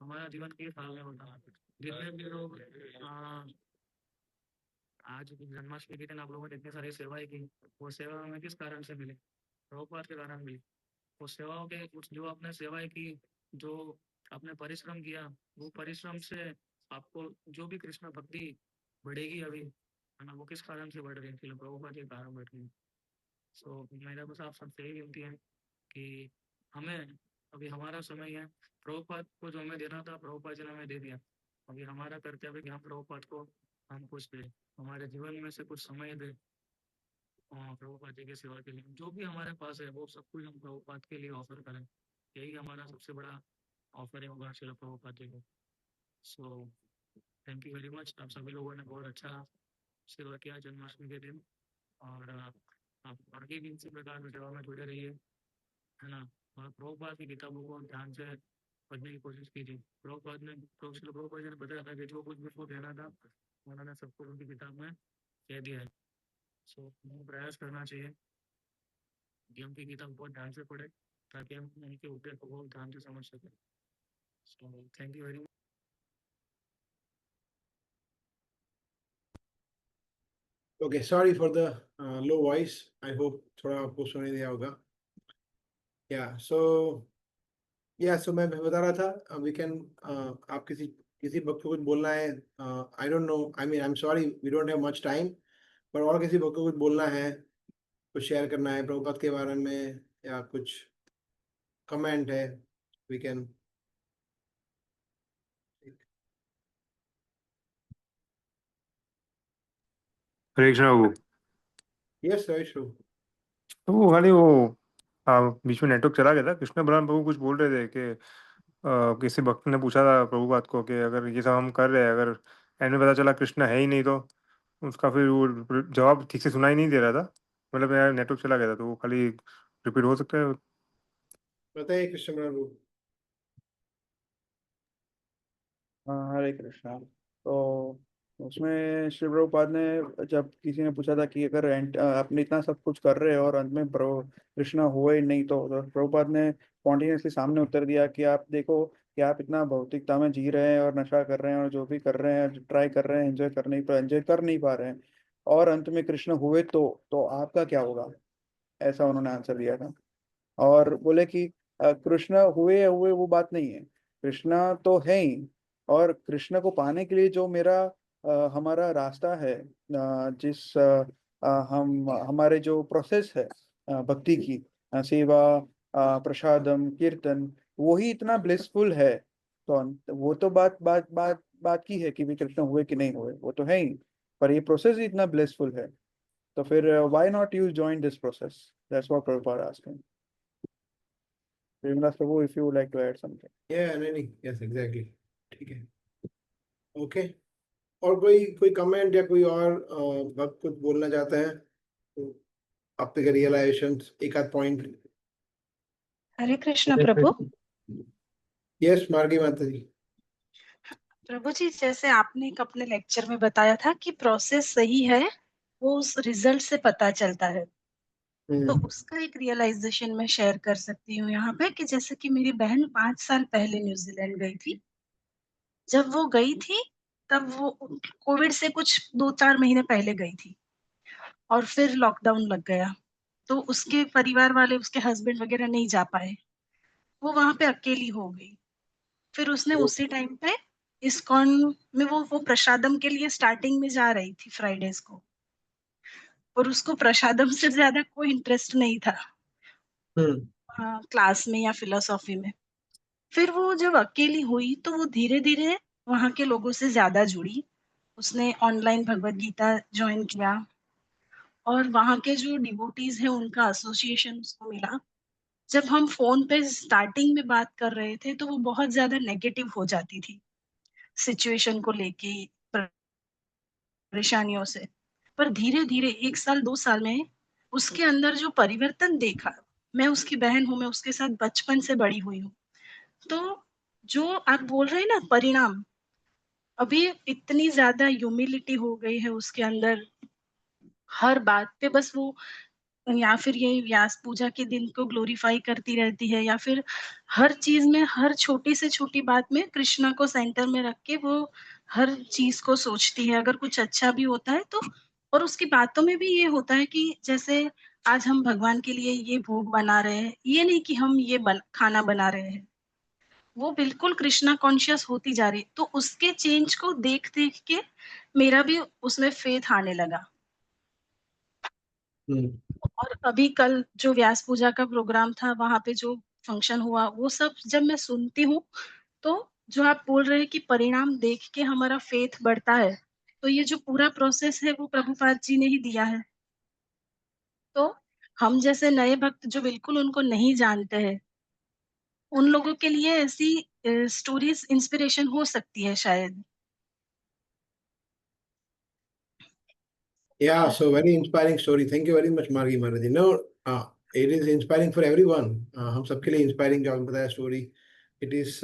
हमारा जीवन किस हाल में होता। जितने भी लोग आज जन्माष्टमी के दिन आप लोगों ने इतनी सारी सेवाएं की, वो सेवा हमें किस कारण से मिली? प्रभुपाद के कारण मिली। वो सेवाओं के जो आपने सेवाएं की, जो आपने परिश्रम किया, वो परिश्रम से आपको जो भी कृष्ण भक्ति बढ़ेगी अभी, है ना, वो किस कारण से बढ़ रही है? प्रभुपाद के कारण बढ़ रही है। सो मेरा बस आप सबसे यही विनती है कि हमें अभी हमारा समय है, प्रभुपाद को जो हमें देना था प्रभुपाद जी ने हमें दे दिया। अभी हमारा कर्तव्य है कि हम प्रभुपाद को हम कुछ दें, हमारे जीवन में से कुछ समय दें प्रभुपाद जी की सेवा के लिए। जो भी हमारे पास है वो सब कुछ हम प्रभुपाद के लिए ऑफर करें, यही हमारा सबसे बड़ा ऑफर है होगा श्री प्रभुपाद जी को। So thank you very much. आप सभी लोगों ने बहुत अच्छा सेवा किया जन्माष्टमी के दिन, और आप आगे भी इसी प्रकार की सेवा में जुड़े रहिए, है ना। और प्रभुपाद की किताबों को ध्यान से पढ़ने की कोशिश कीजिए। प्रभुपाद ने बताया था कि जो कुछ भी उनको कहना था उन्होंने सब कुछ उनकी किताब में कह दिया है। सो हमें प्रयास करना चाहिए कि हम की किताब बहुत ध्यान से पढ़े, ताकि हम उनके उद्देश्य को बहुत ध्यान से समझ सकें। So thank you very much. Okay, sorry for the low voice, I hope थोड़ा आपको सुनाई दिया होगा। सो मैं बता रहा था वी कैन आप किसी भक्त को कुछ बोलना है, I don't know, I mean I am sorry we don't have much time, पर और किसी भक्त को कुछ बोलना है, कुछ शेयर करना है प्रभुपाद के बारे में, या कुछ कमेंट है, we can. Hare Krishna Babu. Yes Ramesh. तो वो खाली वो बीच में नेटवर्क चला गया था। कृष्ण बलराम प्रभु कुछ बोल रहे थे कि किसी भक्त ने पूछा था प्रभुपाद को कि अगर ये सब हम कर रहे हैं, अगर एंड में पता चला कृष्ण है ही नहीं, तो उसका फिर वो जवाब ठीक से सुनाई नहीं दे रहा था। मतलब यार नेटवर्क चला गया था, तो वो खाली रिपीट हो सकता है। बताइए कृष्ण प्रभु। हरे कृष्णा। तो उसमें श्री प्रभुपाद ने जब किसी ने पूछा था कि अगर आपने इतना सब कुछ कर रहे हो और अंत में प्रभु कृष्णा हुए नहीं, तो प्रभुपाद ने स्पॉन्टेनियसली सामने उत्तर दिया कि आप देखो कि आप इतना भौतिकता में जी रहे हैं और नशा कर रहे हैं और जो भी कर रहे हैं, ट्राई कर रहे हैं, एंजॉय कर नहीं पा रहे हैं, और अंत में कृष्ण हुए तो आपका क्या होगा? ऐसा उन्होंने आंसर दिया था। और बोले कि कृष्ण हुए या हुए वो बात नहीं है, कृष्ण तो है ही, और कृष्ण को पाने के लिए जो हमारा रास्ता है, जिस हम हमारे जो प्रोसेस है भक्ति की, सेवा, प्रसादम, कीर्तन, वो ही इतना ब्लिसफुल है। तो वो तो बात की है कि भी कृष्ण हुए कि नहीं हुए, वो तो है ही, पर ये प्रोसेस ही इतना ब्लिसफुल है, तो फिर why not you join this process? That's what Prabhupada asking. Premdas Prabhu, if you would like to add something. नहीं, यस एग्जैक्टली, ठीक है, ओके। और कोई कमेंट या कोई और भक्त कुछ बोलना चाहते हैं तो आपके रियलाइजेशन, एक आध पॉइंट। हरे कृष्ण प्रभु। यस मार्गी माता जी। प्रभु जी, जैसे आपने एक अपने लेक्चर में बताया था कि प्रोसेस सही है, वो उस रिजल्ट से पता चलता है। तो उसका एक रियलाइजेशन मैं शेयर कर सकती हूँ यहाँ पे, कि जैसे कि मेरी बहन 5 साल पहले न्यूजीलैंड गई थी। जब वो गई थी तब वो कोविड से कुछ 2-4 महीने पहले गई थी, और फिर लॉकडाउन लग गया। तो उसके परिवार वाले, उसके हस्बैंड वगैरह नहीं जा पाए, वो वहां पे अकेली हो गई। फिर उसने उसी टाइम पे इस्कॉन में वो प्रसादम के लिए स्टार्टिंग में जा रही थी फ्राइडेज को, और उसको प्रसादम से ज्यादा कोई इंटरेस्ट नहीं था क्लास में या फिलोसॉफी में। फिर वो जब अकेली हुई तो वो धीरे धीरे वहां के लोगों से ज्यादा जुड़ी। उसने ऑनलाइन भगवत गीता ज्वाइन किया, और वहां के जो डिवोटीज हैं उनका एसोसिएशन उसको मिला। जब हम फोन पे स्टार्टिंग में बात कर रहे थे तो वो बहुत ज्यादा नेगेटिव हो जाती थी सिचुएशन को लेके, परेशानियों से। पर धीरे धीरे 1 साल 2 साल में उसके अंदर जो परिवर्तन देखा, मैं उसकी बहन हूं, मैं उसके साथ बचपन से बड़ी हुई हूँ, तो जो आप बोल रहे हैं ना परिणाम, अभी इतनी ज्यादा ह्यूमिलिटी हो गई है उसके अंदर। हर बात पे बस वो, या फिर ये व्यास पूजा के दिन को ग्लोरीफाई करती रहती है, या फिर हर चीज में, हर छोटी से छोटी बात में कृष्णा को सेंटर में रख के वो हर चीज को सोचती है। अगर कुछ अच्छा भी होता है तो, और उसकी बातों में भी ये होता है कि जैसे आज हम भगवान के लिए ये भोग बना रहे हैं, ये नहीं कि हम ये खाना बना रहे हैं, वो बिल्कुल कृष्णा कॉन्शियस होती जा रही। तो उसके चेंज को देख देख के मेरा भी उसमें फेथ आने लगा। और अभी कल जो व्यास पूजा का प्रोग्राम था, वहां पे जो फंक्शन हुआ, वो सब जब मैं सुनती हूँ तो जो आप बोल रहे हैं कि परिणाम देख के हमारा फेथ बढ़ता है, तो ये जो पूरा प्रोसेस है वो प्रभुपाद जी ने ही दिया है। तो हम जैसे नए भक्त जो बिल्कुल उनको नहीं जानते हैं, उन लोगों के लिए ऐसी स्टोरीज इंस्पिरेशन हो सकती है शायद। Yeah, so very inspiring story. Thank you very much, Margi Maharaji. No, it is inspiring for everyone. हम सबके लिए inspiring जो आपने बताया story. It is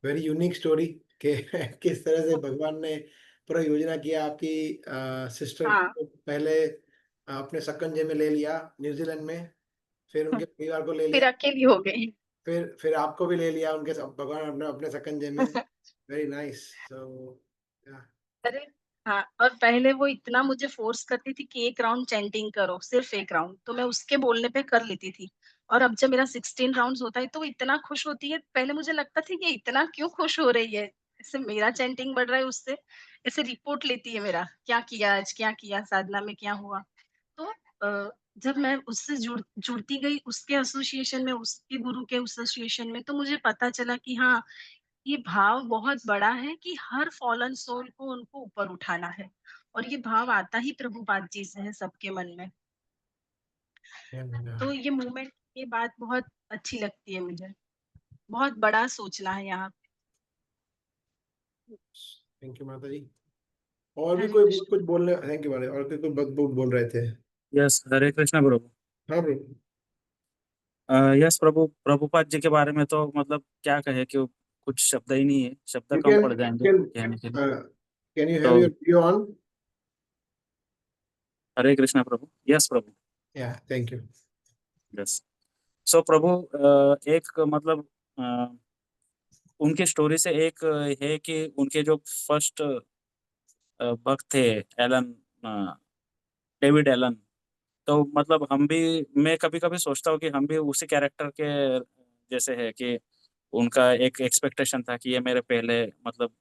very unique story कि किस तरह से भगवान ने पूरा योजना किया। आपकी सिस्टर हाँ, को पहले अपने सकंजे में ले लिया न्यूजीलैंड में, फिर उनके परिवार को ले फिर लिया, अकेली हो गई। फिर आपको भी ले लिया उनके भगवान अपने अपने सकंजे में। Very nice. सो अरे हाँ, और पहले वो इतना मुझे फोर्स करती थी कि 1 राउंड चैंटिंग करो, सिर्फ 1 राउंड, तो मैं उसके बोलने पे कर लेती थी। और अब जब मेरा 16 राउंड्स होता है तो वो इतना खुश होती है। पहले मुझे लगता था कि ये इतना क्यों खुश हो रही है, ऐसे मेरा चैंटिंग बढ़ रहा है उससे, ऐसे रिपोर्ट लेती है मेरा, क्या किया आज, क्या किया साधना में, क्या हुआ। तो जब मैं उससे जुड़ती गई, उसके एसोसिएशन में, उसके गुरु के एसोसिएशन में, तो मुझे पता चला कि हाँ, ये भाव बहुत बड़ा है कि हर फॉलन सोल को उनको ऊपर उठाना है। और ये भाव आता ही प्रभुपाद जी से है सबके मन में। तो ये मूवमेंट, ये बात बहुत अच्छी लगती है मुझे। बहुत बड़ा सोचना है यहाँ। थैंक यू माता जी। और भी हरे कोई कृष्ण। कुछ बोलने, थैंक यू माता जी, और कोई बोल रहे थे? यस, हरे कृष्णा प्रभु। हाँ प्रभु। यस प्रभु, प्रभुपाद जी के बारे में तो मतलब क्या कहे कि कुछ शब्द ही नहीं है, शब्द You कम can पड़ जाएंगे can कहने के लिए। can you have तो your video on? Hare Krishna Prabhu. Yes Prabhu. Yeah, thank you. Yes. So Prabhu, एक मतलब उनके स्टोरी से एक है कि उनके जो फर्स्ट भक्त थे एलन, डेविड एलन, तो मतलब हम भी, मैं कभी कभी सोचता हूँ कि हम भी उसी कैरेक्टर के जैसे है कि उनका एक एक्सपेक्टेशन था कि ये मेरे पहले मतलब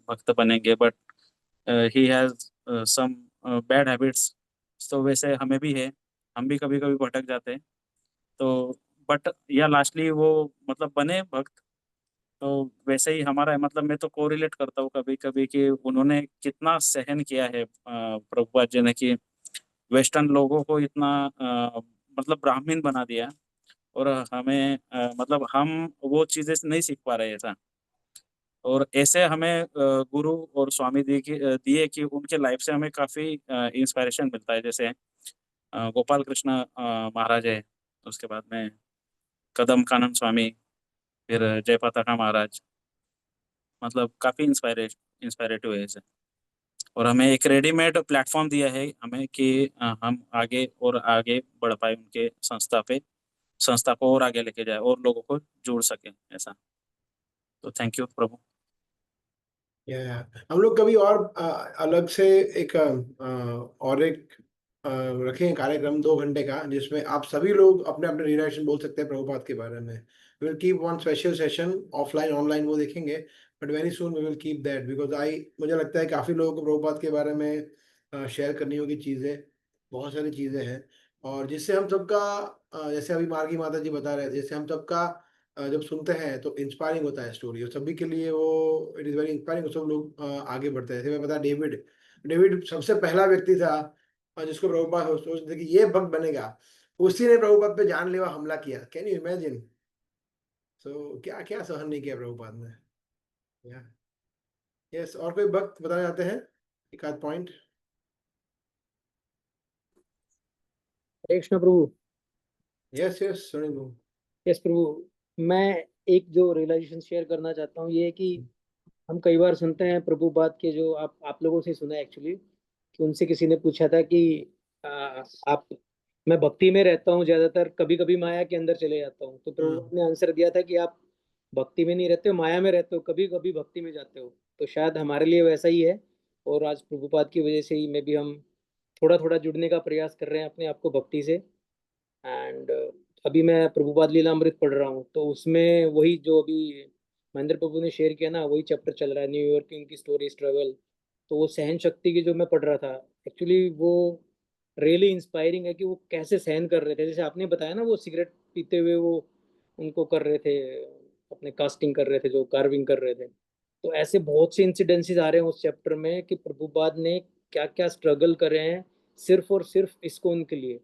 भक्त बनेंगे, but he has some bad habits. तो वैसे हमें भी है, हम भी कभी कभी भटक जाते हैं। तो बट या लास्टली वो मतलब बने भक्त। तो वैसे ही हमारा मतलब मैं तो कोरिलेट करता हूँ कभी कभी कि उन्होंने कितना सहन किया है प्रभुपाद जी ने, कि वेस्टर्न लोगों को इतना मतलब ब्राह्मण बना दिया, और हमें मतलब हम वो चीजें नहीं सीख पा रहे ऐसा। और ऐसे हमें गुरु और स्वामी दिए कि उनके लाइफ से हमें काफी इंस्पायरेशन मिलता है। जैसे गोपाल कृष्ण महाराज है, उसके बाद में कदम कानन स्वामी, फिर जय पताका महाराज, मतलब काफी इंस्पायरेटिव है ऐसे। और हमें एक रेडीमेड प्लेटफॉर्म दिया है हमें कि हम आगे और आगे बढ़ पाए उनके संस्था को और आगे लेके जाए और लोगों को जोड़ सके ऐसा। तो थैंक यू प्रभु। हम लोग कभी और अलग से एक और एक रखें कार्यक्रम 2 घंटे का, जिसमें आप सभी लोग अपने अपने रिलेशन बोल सकते हैं प्रभुपाद के बारे में। We will keep one special session, offline online वो देखेंगे, but very soon we will keep that, because मुझे लगता है काफ़ी लोगों को प्रभुपाद के बारे में शेयर करनी होगी चीज़ें, बहुत सारी चीज़ें हैं, और जिससे हम सबका जैसे अभी मार्गी माता जी बता रहे थे, जैसे हम सबका जब सुनते हैं तो इंस्पायरिंग होता है स्टोरी, और सभी के लिए वो इट इज़ वेरी इंस्पायरिंग, सब लोग आगे बढ़ते हैं। जैसे मैं बता, डेविड डेविड सबसे पहला व्यक्ति था और जिसको प्रभुपाद सोचते थे कि ये भक्त बनेगा, उसी ने प्रभुपाद पे जानलेवा हमला किया। Can you imagine? सो क्या क्या सहन नहीं किया प्रभुपाद ने। यस, और कोई भक्त बताना चाहते हैं एक आध पॉइंट? हरे कृष्ण प्रभु। यस यस, सुनिए प्रभु। यस प्रभु, मैं एक जो रियलाइजेशन शेयर करना चाहता हूँ, ये है कि हम कई बार सुनते हैं प्रभु बात के, जो आप लोगों से सुना एक्चुअली, कि उनसे किसी ने पूछा था कि आ, आप मैं भक्ति में रहता हूँ ज्यादातर, कभी कभी माया के अंदर चले जाता हूँ। तो प्रभु ने आंसर दिया था कि आप भक्ति में नहीं रहते हो, माया में रहते हो, कभी कभी भक्ति में जाते हो। तो शायद हमारे लिए वैसा ही है, और आज प्रभुपाद की वजह से ही में भी हम थोड़ा थोड़ा जुड़ने का प्रयास कर रहे हैं अपने आप को भक्ति से। एंड अभी मैं प्रभुपाद लीलामृत पढ़ रहा हूँ, तो उसमें वही जो अभी महेंद्र प्रभु ने शेयर किया ना, वही चैप्टर चल रहा है, न्यूयॉर्क की उनकी स्टोरी स्ट्रगल। तो वो सहन शक्ति की जो मैं पढ़ रहा था, एक्चुअली वो रियली इंस्पायरिंग है कि वो कैसे सहन कर रहे थे। जैसे आपने बताया ना, वो सिगरेट पीते हुए वो उनको कर रहे थे, अपने कास्टिंग कर रहे थे, जो कार्विंग कर रहे थे। तो ऐसे बहुत से इंसिडेंसेस आ रहे हैं उस चैप्टर में कि प्रभुपाद ने क्या क्या स्ट्रगल करे हैं सिर्फ और सिर्फ इसको उनके लिए।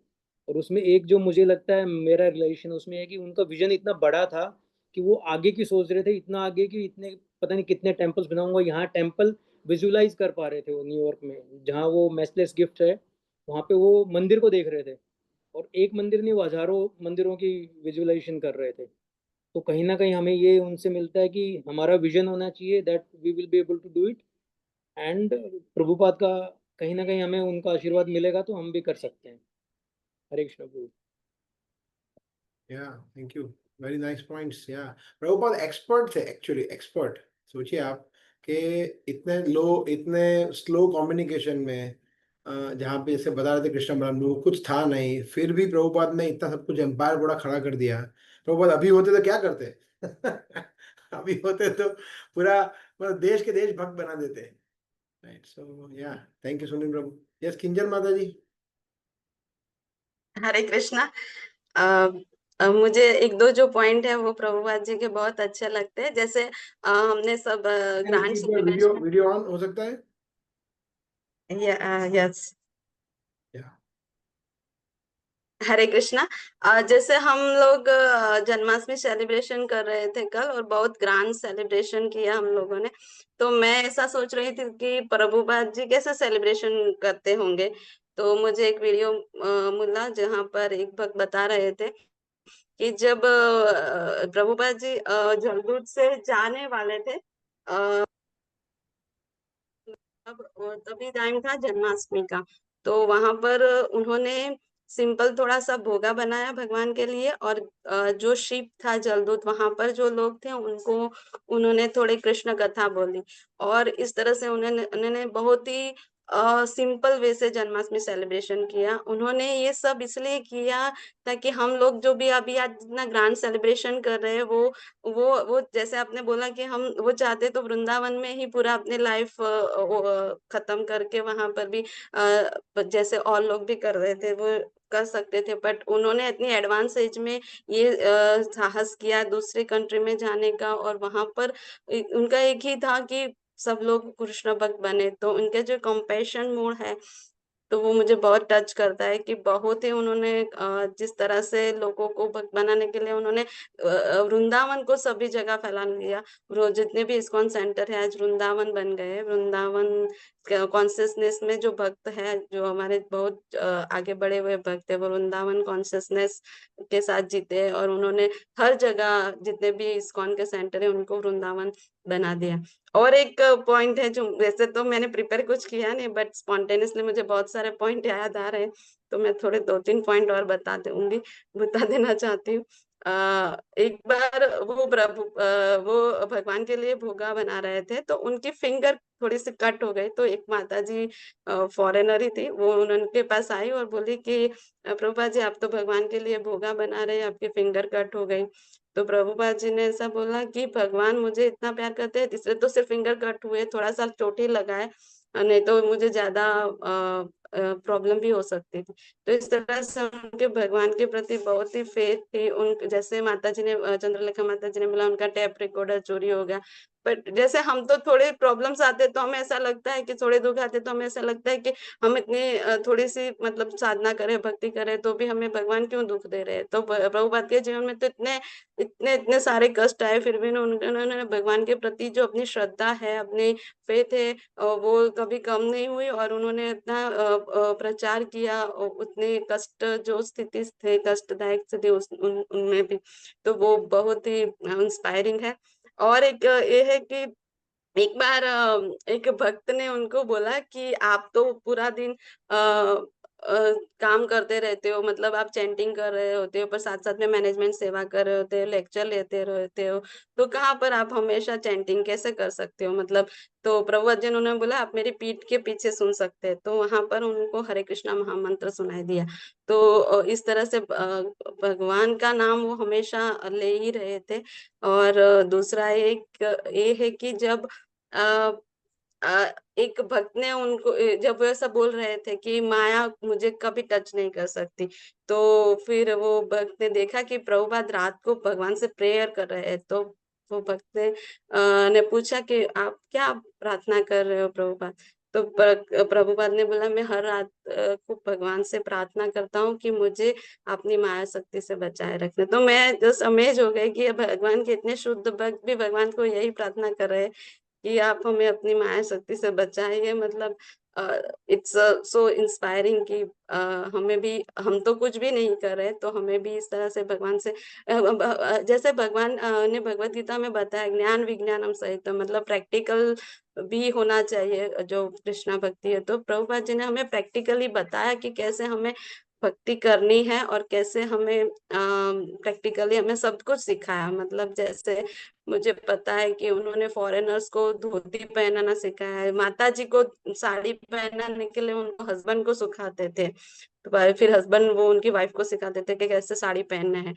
और उसमें एक जो मुझे लगता है मेरा रिलेशन उसमें है कि उनका विजन इतना बड़ा था कि वो आगे की सोच रहे थे, इतना आगे कि इतने पता नहीं कितने टेम्पल्स बनाऊंगा। यहाँ टेम्पल विजुलाइज कर पा रहे थे वो न्यूयॉर्क में, जहाँ वो मैचलेस गिफ्ट है, वहाँ पे वो मंदिर को देख रहे थे, और एक मंदिर नहीं, वो हजारों मंदिरों की विजुलाइजेशन कर रहे थे। तो कहीं ना कहीं हमें ये उनसे मिलता है कि हमारा विजन होना चाहिए, that we will be able to do it. And Prabhupada का कहीं ना कहीं हमें उनका आशीर्वाद मिलेगा तो हम भी कर सकते हैं। हरे कृष्ण प्रभु। या thank you, very nice points. या प्रभुपाद एक्सपर्ट थे, एक्चुअली एक्सपर्ट। सोचिए आप कि इतने स्लो कम्युनिकेशन में, जहाँ पे जैसे बता रहे थे कृष्ण ब्रह्म कुछ था नहीं, फिर भी प्रभुपाद ने इतना सब कुछ एम्पायर बड़ा खड़ा कर दिया। प्रभुपाद अभी होते तो क्या करते? अभी होते तो पूरा मतलब देश के देश भक्त बना देते। राइट, सो या thank you Sunil Prabhu. Yes, Kinjal माता जी। हरे कृष्णा। मुझे एक दो जो पॉइंट है वो प्रभुपाद जी के बहुत अच्छे लगते हैं। जैसे हमने सब ग्रांड वीडियो वीडियो ऑन हो सकता है? यस। या हरे कृष्णा। जैसे हम लोग जन्माष्टमी सेलिब्रेशन कर रहे थे कल, और बहुत ग्रैंड सेलिब्रेशन किया हम लोगों ने। तो मैं ऐसा सोच रही थी कि प्रभुपाद जी कैसे सेलिब्रेशन करते होंगे। तो मुझे एक वीडियो मिला जहाँ पर एक भक्त बता रहे थे कि जब प्रभुपाद जी जलदूत से जाने वाले थे, अब तभी टाइम था जन्माष्टमी का। तो वहां पर उन्होंने सिंपल थोड़ा सा भोगा बनाया भगवान के लिए, और जो शिप था जलदूत, वहां पर जो लोग थे उनको उन्होंने थोड़ी कृष्ण कथा बोली, और इस तरह से उन्होंने बहुत ही सिंपल वे से जन्माष्टमी सेलिब्रेशन किया। उन्होंने ये सब इसलिए किया ताकि हम लोग जो भी अभी आज इतना ग्रैंड सेलिब्रेशन कर रहे हैं, वो जैसे आपने बोला कि हम वो चाहते तो वृंदावन में ही पूरा अपने लाइफ खत्म करके वहां पर भी जैसे और लोग भी कर रहे थे वो कर सकते थे, बट उन्होंने इतनी एडवांस एज में ये साहस किया दूसरी कंट्री में जाने का, और वहां पर उनका एक ही था कि सब लोग कृष्ण भक्त बने। तो उनके जो कंपैशन मोड है, तो वो मुझे बहुत टच करता है कि बहुत ही उन्होंने जिस तरह से लोगों को भक्त बनाने के लिए उन्होंने वृंदावन को सभी जगह फैला लिया। जितने भी इस्कॉन सेंटर है आज वृंदावन बन गए। वृंदावन कॉन्शियसनेस में जो भक्त है, जो हमारे बहुत आगे बढ़े हुए भक्त है, वो वृंदावन कॉन्शियसनेस के साथ जीते हैं, और उन्होंने हर जगह जितने भी इस्कॉन के सेंटर है उनको वृंदावन बना दिया। और एक पॉइंट है जो वैसे तो मैंने प्रिपेयर कुछ किया नहीं, बट स्पॉन्टेनियसली मुझे बहुत सारे पॉइंट याद आ रहे हैं, तो मैं थोड़े 2-3 पॉइंट और बता देना चाहती हूँ। एक बार वो भगवान के लिए भोगा बना रहे थे, तो उनकी फिंगर थोड़ी सी कट हो गई। तो एक माता जी फॉरेनर ही थी, वो उनके पास आई और बोली कि प्रभुपाद जी, आप तो भगवान के लिए भोगा बना रहे हैं, आपकी फिंगर कट हो गई। तो प्रभुपाद जी ने ऐसा बोला कि भगवान मुझे इतना प्यार करते हैं, इसलिए तो सिर्फ फिंगर कट हुए, थोड़ा सा चोट ही लगा है, नहीं तो मुझे ज्यादा प्रॉब्लम भी हो सकती थी। तो इस तरह से उनके भगवान के प्रति बहुत ही फेथ थी। उन जैसे माता जी ने चंद्रलेखा माता जी ने बोला उनका टेप रिकॉर्डर चोरी हो गया, बट जैसे हम तो थोड़े प्रॉब्लम्स आते तो हमें ऐसा लगता है कि थोड़े दुख आते तो हमें ऐसा लगता है कि हम इतनी थोड़ी सी मतलब साधना करें, भक्ति करें, तो भी हमें भगवान क्यों दुख दे रहे हैं। तो प्रभुपाद के जीवन में तो इतने इतने इतने सारे कष्ट आए, फिर भी उन्होंने भगवान के प्रति जो अपनी श्रद्धा है, अपनी फेथ है, वो कभी कम नहीं हुई और उन्होंने इतना प्रचार किया, उतने कष्ट जो स्थिति थे, कष्टदायक स्थिति उनमें भी, तो वो बहुत ही इंस्पायरिंग है। और एक ये है कि एक बार एक भक्त ने उनको बोला कि आप तो पूरा दिन काम करते रहते हो, मतलब आप चैंटिंग कर रहे होते हो, पर साथ-साथ में मैनेजमेंट सेवा कर रहे होते हो, लेक्चर लेते रहते हो, तो कहाँ पर आप हमेशा चैंटिंग कैसे कर सकते हो? मतलब तो प्रभुपाद जी ने उन्होंने बोला आप मेरी पीठ के पीछे सुन सकते हैं, तो वहाँ पर उनको हरे कृष्णा महामंत्र सुनाई दिया। तो इस तरह से भगवान का नाम वो हमेशा ले ही रहे थे। और दूसरा एक ये है कि जब अ एक भक्त ने उनको जब वो ऐसा बोल रहे थे कि माया मुझे कभी टच नहीं कर सकती, तो फिर वो भक्त ने देखा कि प्रभुपाद रात को भगवान से प्रेयर कर रहे हैं, तो वो भक्त ने पूछा कि आप क्या प्रार्थना कर रहे हो प्रभुपाद? तो प्रभुपाद ने बोला मैं हर रात को भगवान से प्रार्थना करता हूँ कि मुझे अपनी माया शक्ति से बचाए रखना। तो मैं जस्ट अमेज़ हो गई कि भगवान के इतने शुद्ध भक्त भी भगवान को यही प्रार्थना कर रहे हैं कि आप हमें अपनी माया शक्ति से बचाइए। मतलब इट्स सो इंस्पायरिंग कि हमें भी, हम तो कुछ भी नहीं कर रहे, तो हमें भी इस तरह से भगवान से जैसे भगवान ने भगवत गीता में बताया ज्ञान विज्ञानम सहित, मतलब प्रैक्टिकल भी होना चाहिए जो कृष्णा भक्ति है। तो प्रभुपाद जी ने हमें प्रैक्टिकली बताया कि कैसे हमें भक्ति करनी है और कैसे हमें प्रैक्टिकली हमें सब कुछ सिखाया। मतलब जैसे मुझे पता है कि उन्होंने फॉरेनर्स को धोती पहनाना सिखाया है, माताजी को साड़ी पहनाने के लिए उनको हस्बैंड को सिखाते थे, तो फिर हस्बैंड वो उनकी वाइफ को सिखाते थे कि कैसे साड़ी पहनना है।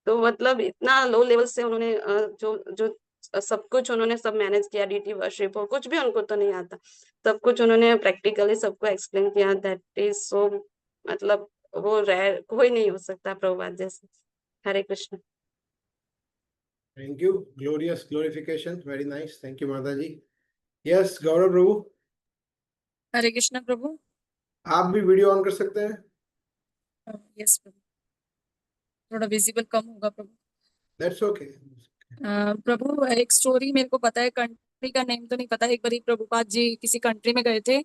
तो मतलब इतना लो लेवल से उन्होंने जो जो सब कुछ उन्होंने सब मैनेज किया, डीटी वर्शिप हो, कुछ भी उनको तो नहीं आता, सब कुछ उन्होंने प्रैक्टिकली सबको एक्सप्लेन किया। दैट इज सो, मतलब वो रेयर कोई नहीं हो सकता प्रभुपाद जैसे। Hare Krishna. Thank you, glorious glorification, very nice, thank you माता जी। यस गौरव प्रभु, हरे कृष्ण प्रभु। आप भी वीडियो ऑन कर सकते हैं। यस प्रभु, थोड़ा विजिबल कम होगा प्रभु। That's okay. प्रभु एक स्टोरी मेरे को पता है, कंट्री का नेम तो नहीं पता। एक बार प्रभुपाद जी किसी कंट्री में गए थे,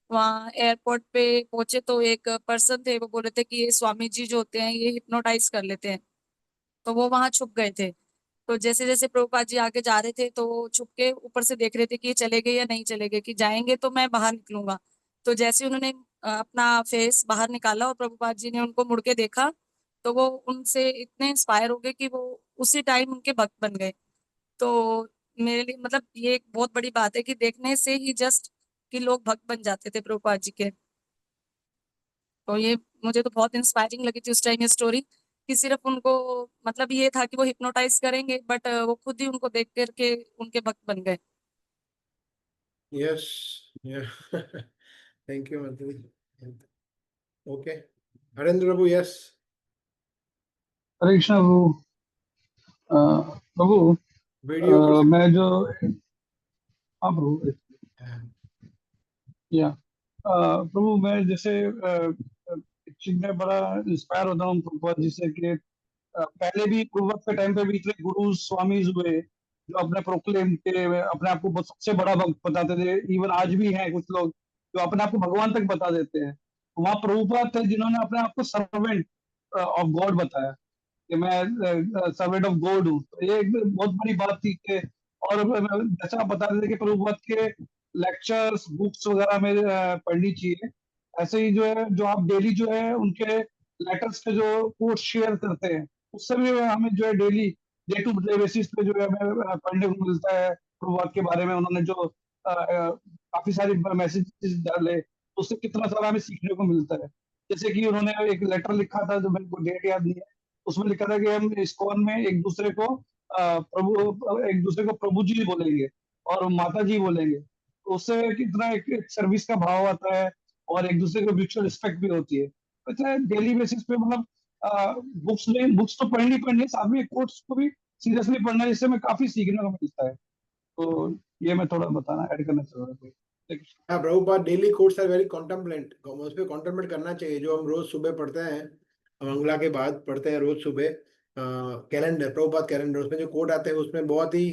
वहाँ एयरपोर्ट पे पहुंचे तो एक पर्सन थे, वो बोल रहे थे कि ये स्वामी जी जो होते हैं ये हिप्नोटाइज कर लेते हैं, तो वो वहां छुप गए थे। तो जैसे जैसे प्रभुपाद जी आगे जा रहे थे तो वो छुप के ऊपर से देख रहे थे कि ये चले गए या नहीं चले गए, कि जाएंगे तो मैं बाहर निकलूंगा। तो जैसे उन्होंने अपना फेस बाहर निकाला और प्रभुपाद जी ने उनको मुड़ के देखा, तो वो उनसे इतने इंस्पायर हो गए कि वो उसी टाइम उनके भक्त बन गए। तो मेरे लिए मतलब ये एक बहुत बड़ी बात है कि देखने से ही जस्ट कि लोग भक्त बन जाते थे प्रभुपाद जी के। तो ये मुझे तो बहुत इंस्पायरिंग लगी थी उस टाइम ये स्टोरी, कि सिर्फ उनको मतलब ये था कि वो हिप्नोटाइज करेंगे, बट वो खुद ही उनको देख करके उनके भक्त बन गए। यस, थैंक यू माता जी। ओके, हरेंद्र प्रभु, यस। हरे कृष्णा प्रभु। प्रभु वीडियो कर सकते मैं जो, हाँ प्रभु, या प्रभु मैं जैसे चीज में बड़ा इंस्पायर होता हूँ प्रभुपाद जी से कि पहले भी प्रभुपाद के टाइम पे भी इतने गुरु स्वामी हुए जो अपने प्रोक्लेम के अपने आप को सबसे बड़ा भक्त बताते थे। इवन आज भी हैं कुछ लोग जो अपने आप को भगवान तक बता देते हैं। वहाँ प्रभुपाद थे जिन्होंने अपने आप को सर्वेंट ऑफ गॉड बताया कि मैं सर्वेंट ऑफ गॉड हूँ। तो ये एक बहुत बड़ी बात थी कि, और जैसा आप बता रहे थे कि प्रभुपाद के लेक्चर्स बुक्स वगैरह में पढ़नी चाहिए, ऐसे ही जो है जो आप डेली जो है उनके लेटर्स के जो कोट शेयर करते हैं उससे भी हमें जो है daily day to day basis पे जो है हमें पढ़ने को मिलता है प्रभुपाद के बारे में। उन्होंने जो काफी सारी मैसेजेस डाले, उससे कितना सारा हमें सीखने को मिलता है। जैसे कि उन्होंने एक लेटर लिखा था, जो मेरे को डेट याद नहीं है, उसमें लिखा था कि हम इस्कॉन में एक दूसरे को प्रभु जी बोलेंगे और माता जी बोलेंगे। तो उससे कितना एक सर्विस का भाव आता है और एक दूसरे को म्यूचुअल रिस्पेक्ट भी होती है। तो डेली बेसिस पे मतलब बुक्स तो पढ़नी, साथ में कोट्स को भी सीरियसली पढ़ना है, जिससे हमें काफी सीखने को मिलता है। तो ये मैं थोड़ा बताना ऐड करना चाह रहा था। हाँ, Prabhupada daily quotes are very contemplant, उस पर कॉन्टेम्पलेट करना चाहिए, जो हम रोज सुबह पढ़ते हैं, मंगला के बाद पढ़ते हैं रोज सुबह। कैलेंडर, प्रभुपाद कैलेंडर, उसमें जो कोट आते हैं उसमें बहुत ही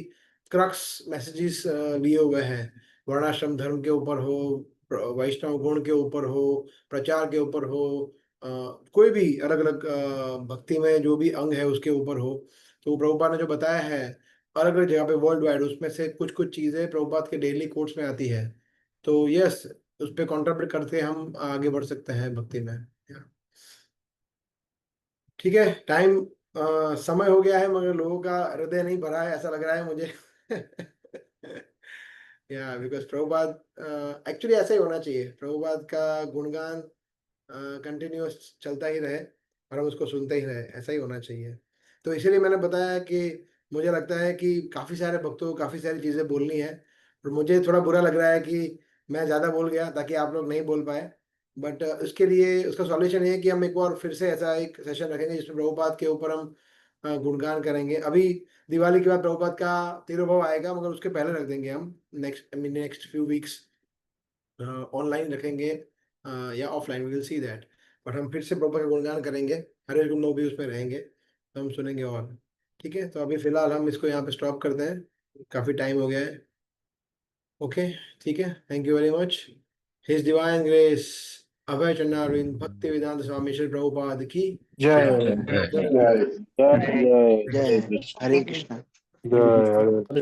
क्रक्स मैसेजेस लिए हुए हैं। वर्णाश्रम धर्म के ऊपर हो, वैष्णव गुण के ऊपर हो, प्रचार के ऊपर हो, कोई भी अलग अलग भक्ति में जो भी अंग है उसके ऊपर हो। तो प्रभुपाद ने जो बताया है अलग अलग जगह पे वर्ल्ड वाइड, उसमें से कुछ कुछ चीजें प्रभुपाद के डेली कोट्स में आती है। तो यस, उस पर कॉन्ट्रीब्यूट करते हम आगे बढ़ सकते हैं भक्ति में। ठीक है, टाइम समय हो गया है, मगर लोगों का हृदय नहीं भरा है ऐसा लग रहा है मुझे। या बिकॉज प्रभुपाद एक्चुअली ऐसा ही होना चाहिए, प्रभुपाद का गुणगान कंटिन्यूस चलता ही रहे और हम उसको सुनते ही रहे, ऐसा ही होना चाहिए। तो इसीलिए मैंने बताया कि मुझे लगता है कि काफ़ी सारे भक्तों को काफ़ी सारी चीज़ें बोलनी है, और मुझे थोड़ा बुरा लग रहा है कि मैं ज़्यादा बोल गया ताकि आप लोग नहीं बोल पाए। बट उसके लिए उसका सॉल्यूशन ये है कि हम एक बार फिर से ऐसा एक सेशन रखेंगे जिसमें प्रभुपाद के ऊपर हम गुणगान करेंगे। अभी दिवाली के बाद प्रभुपाद का तिरुभव आएगा, मगर उसके पहले रख देंगे हम नेक्स्ट फ्यू वीक्स ऑनलाइन रखेंगे या offline, we will see that. But हम फिर से प्रभुपाद का गुणगान करेंगे, हरे गुण भी उसमें रहेंगे, तो हम सुनेंगे। और ठीक है, तो अभी फिलहाल हम इसको यहाँ पे स्टॉप करते हैं, काफ़ी टाइम हो गया है। ओके, ठीक है, thank you very much. His divine grace Abhay Charanaravinda Bhakti Vedanta स्वामी श्री प्रभुपाद की जय जय जय जय जय कृष्ण। हरे कृष्ण। जय हरे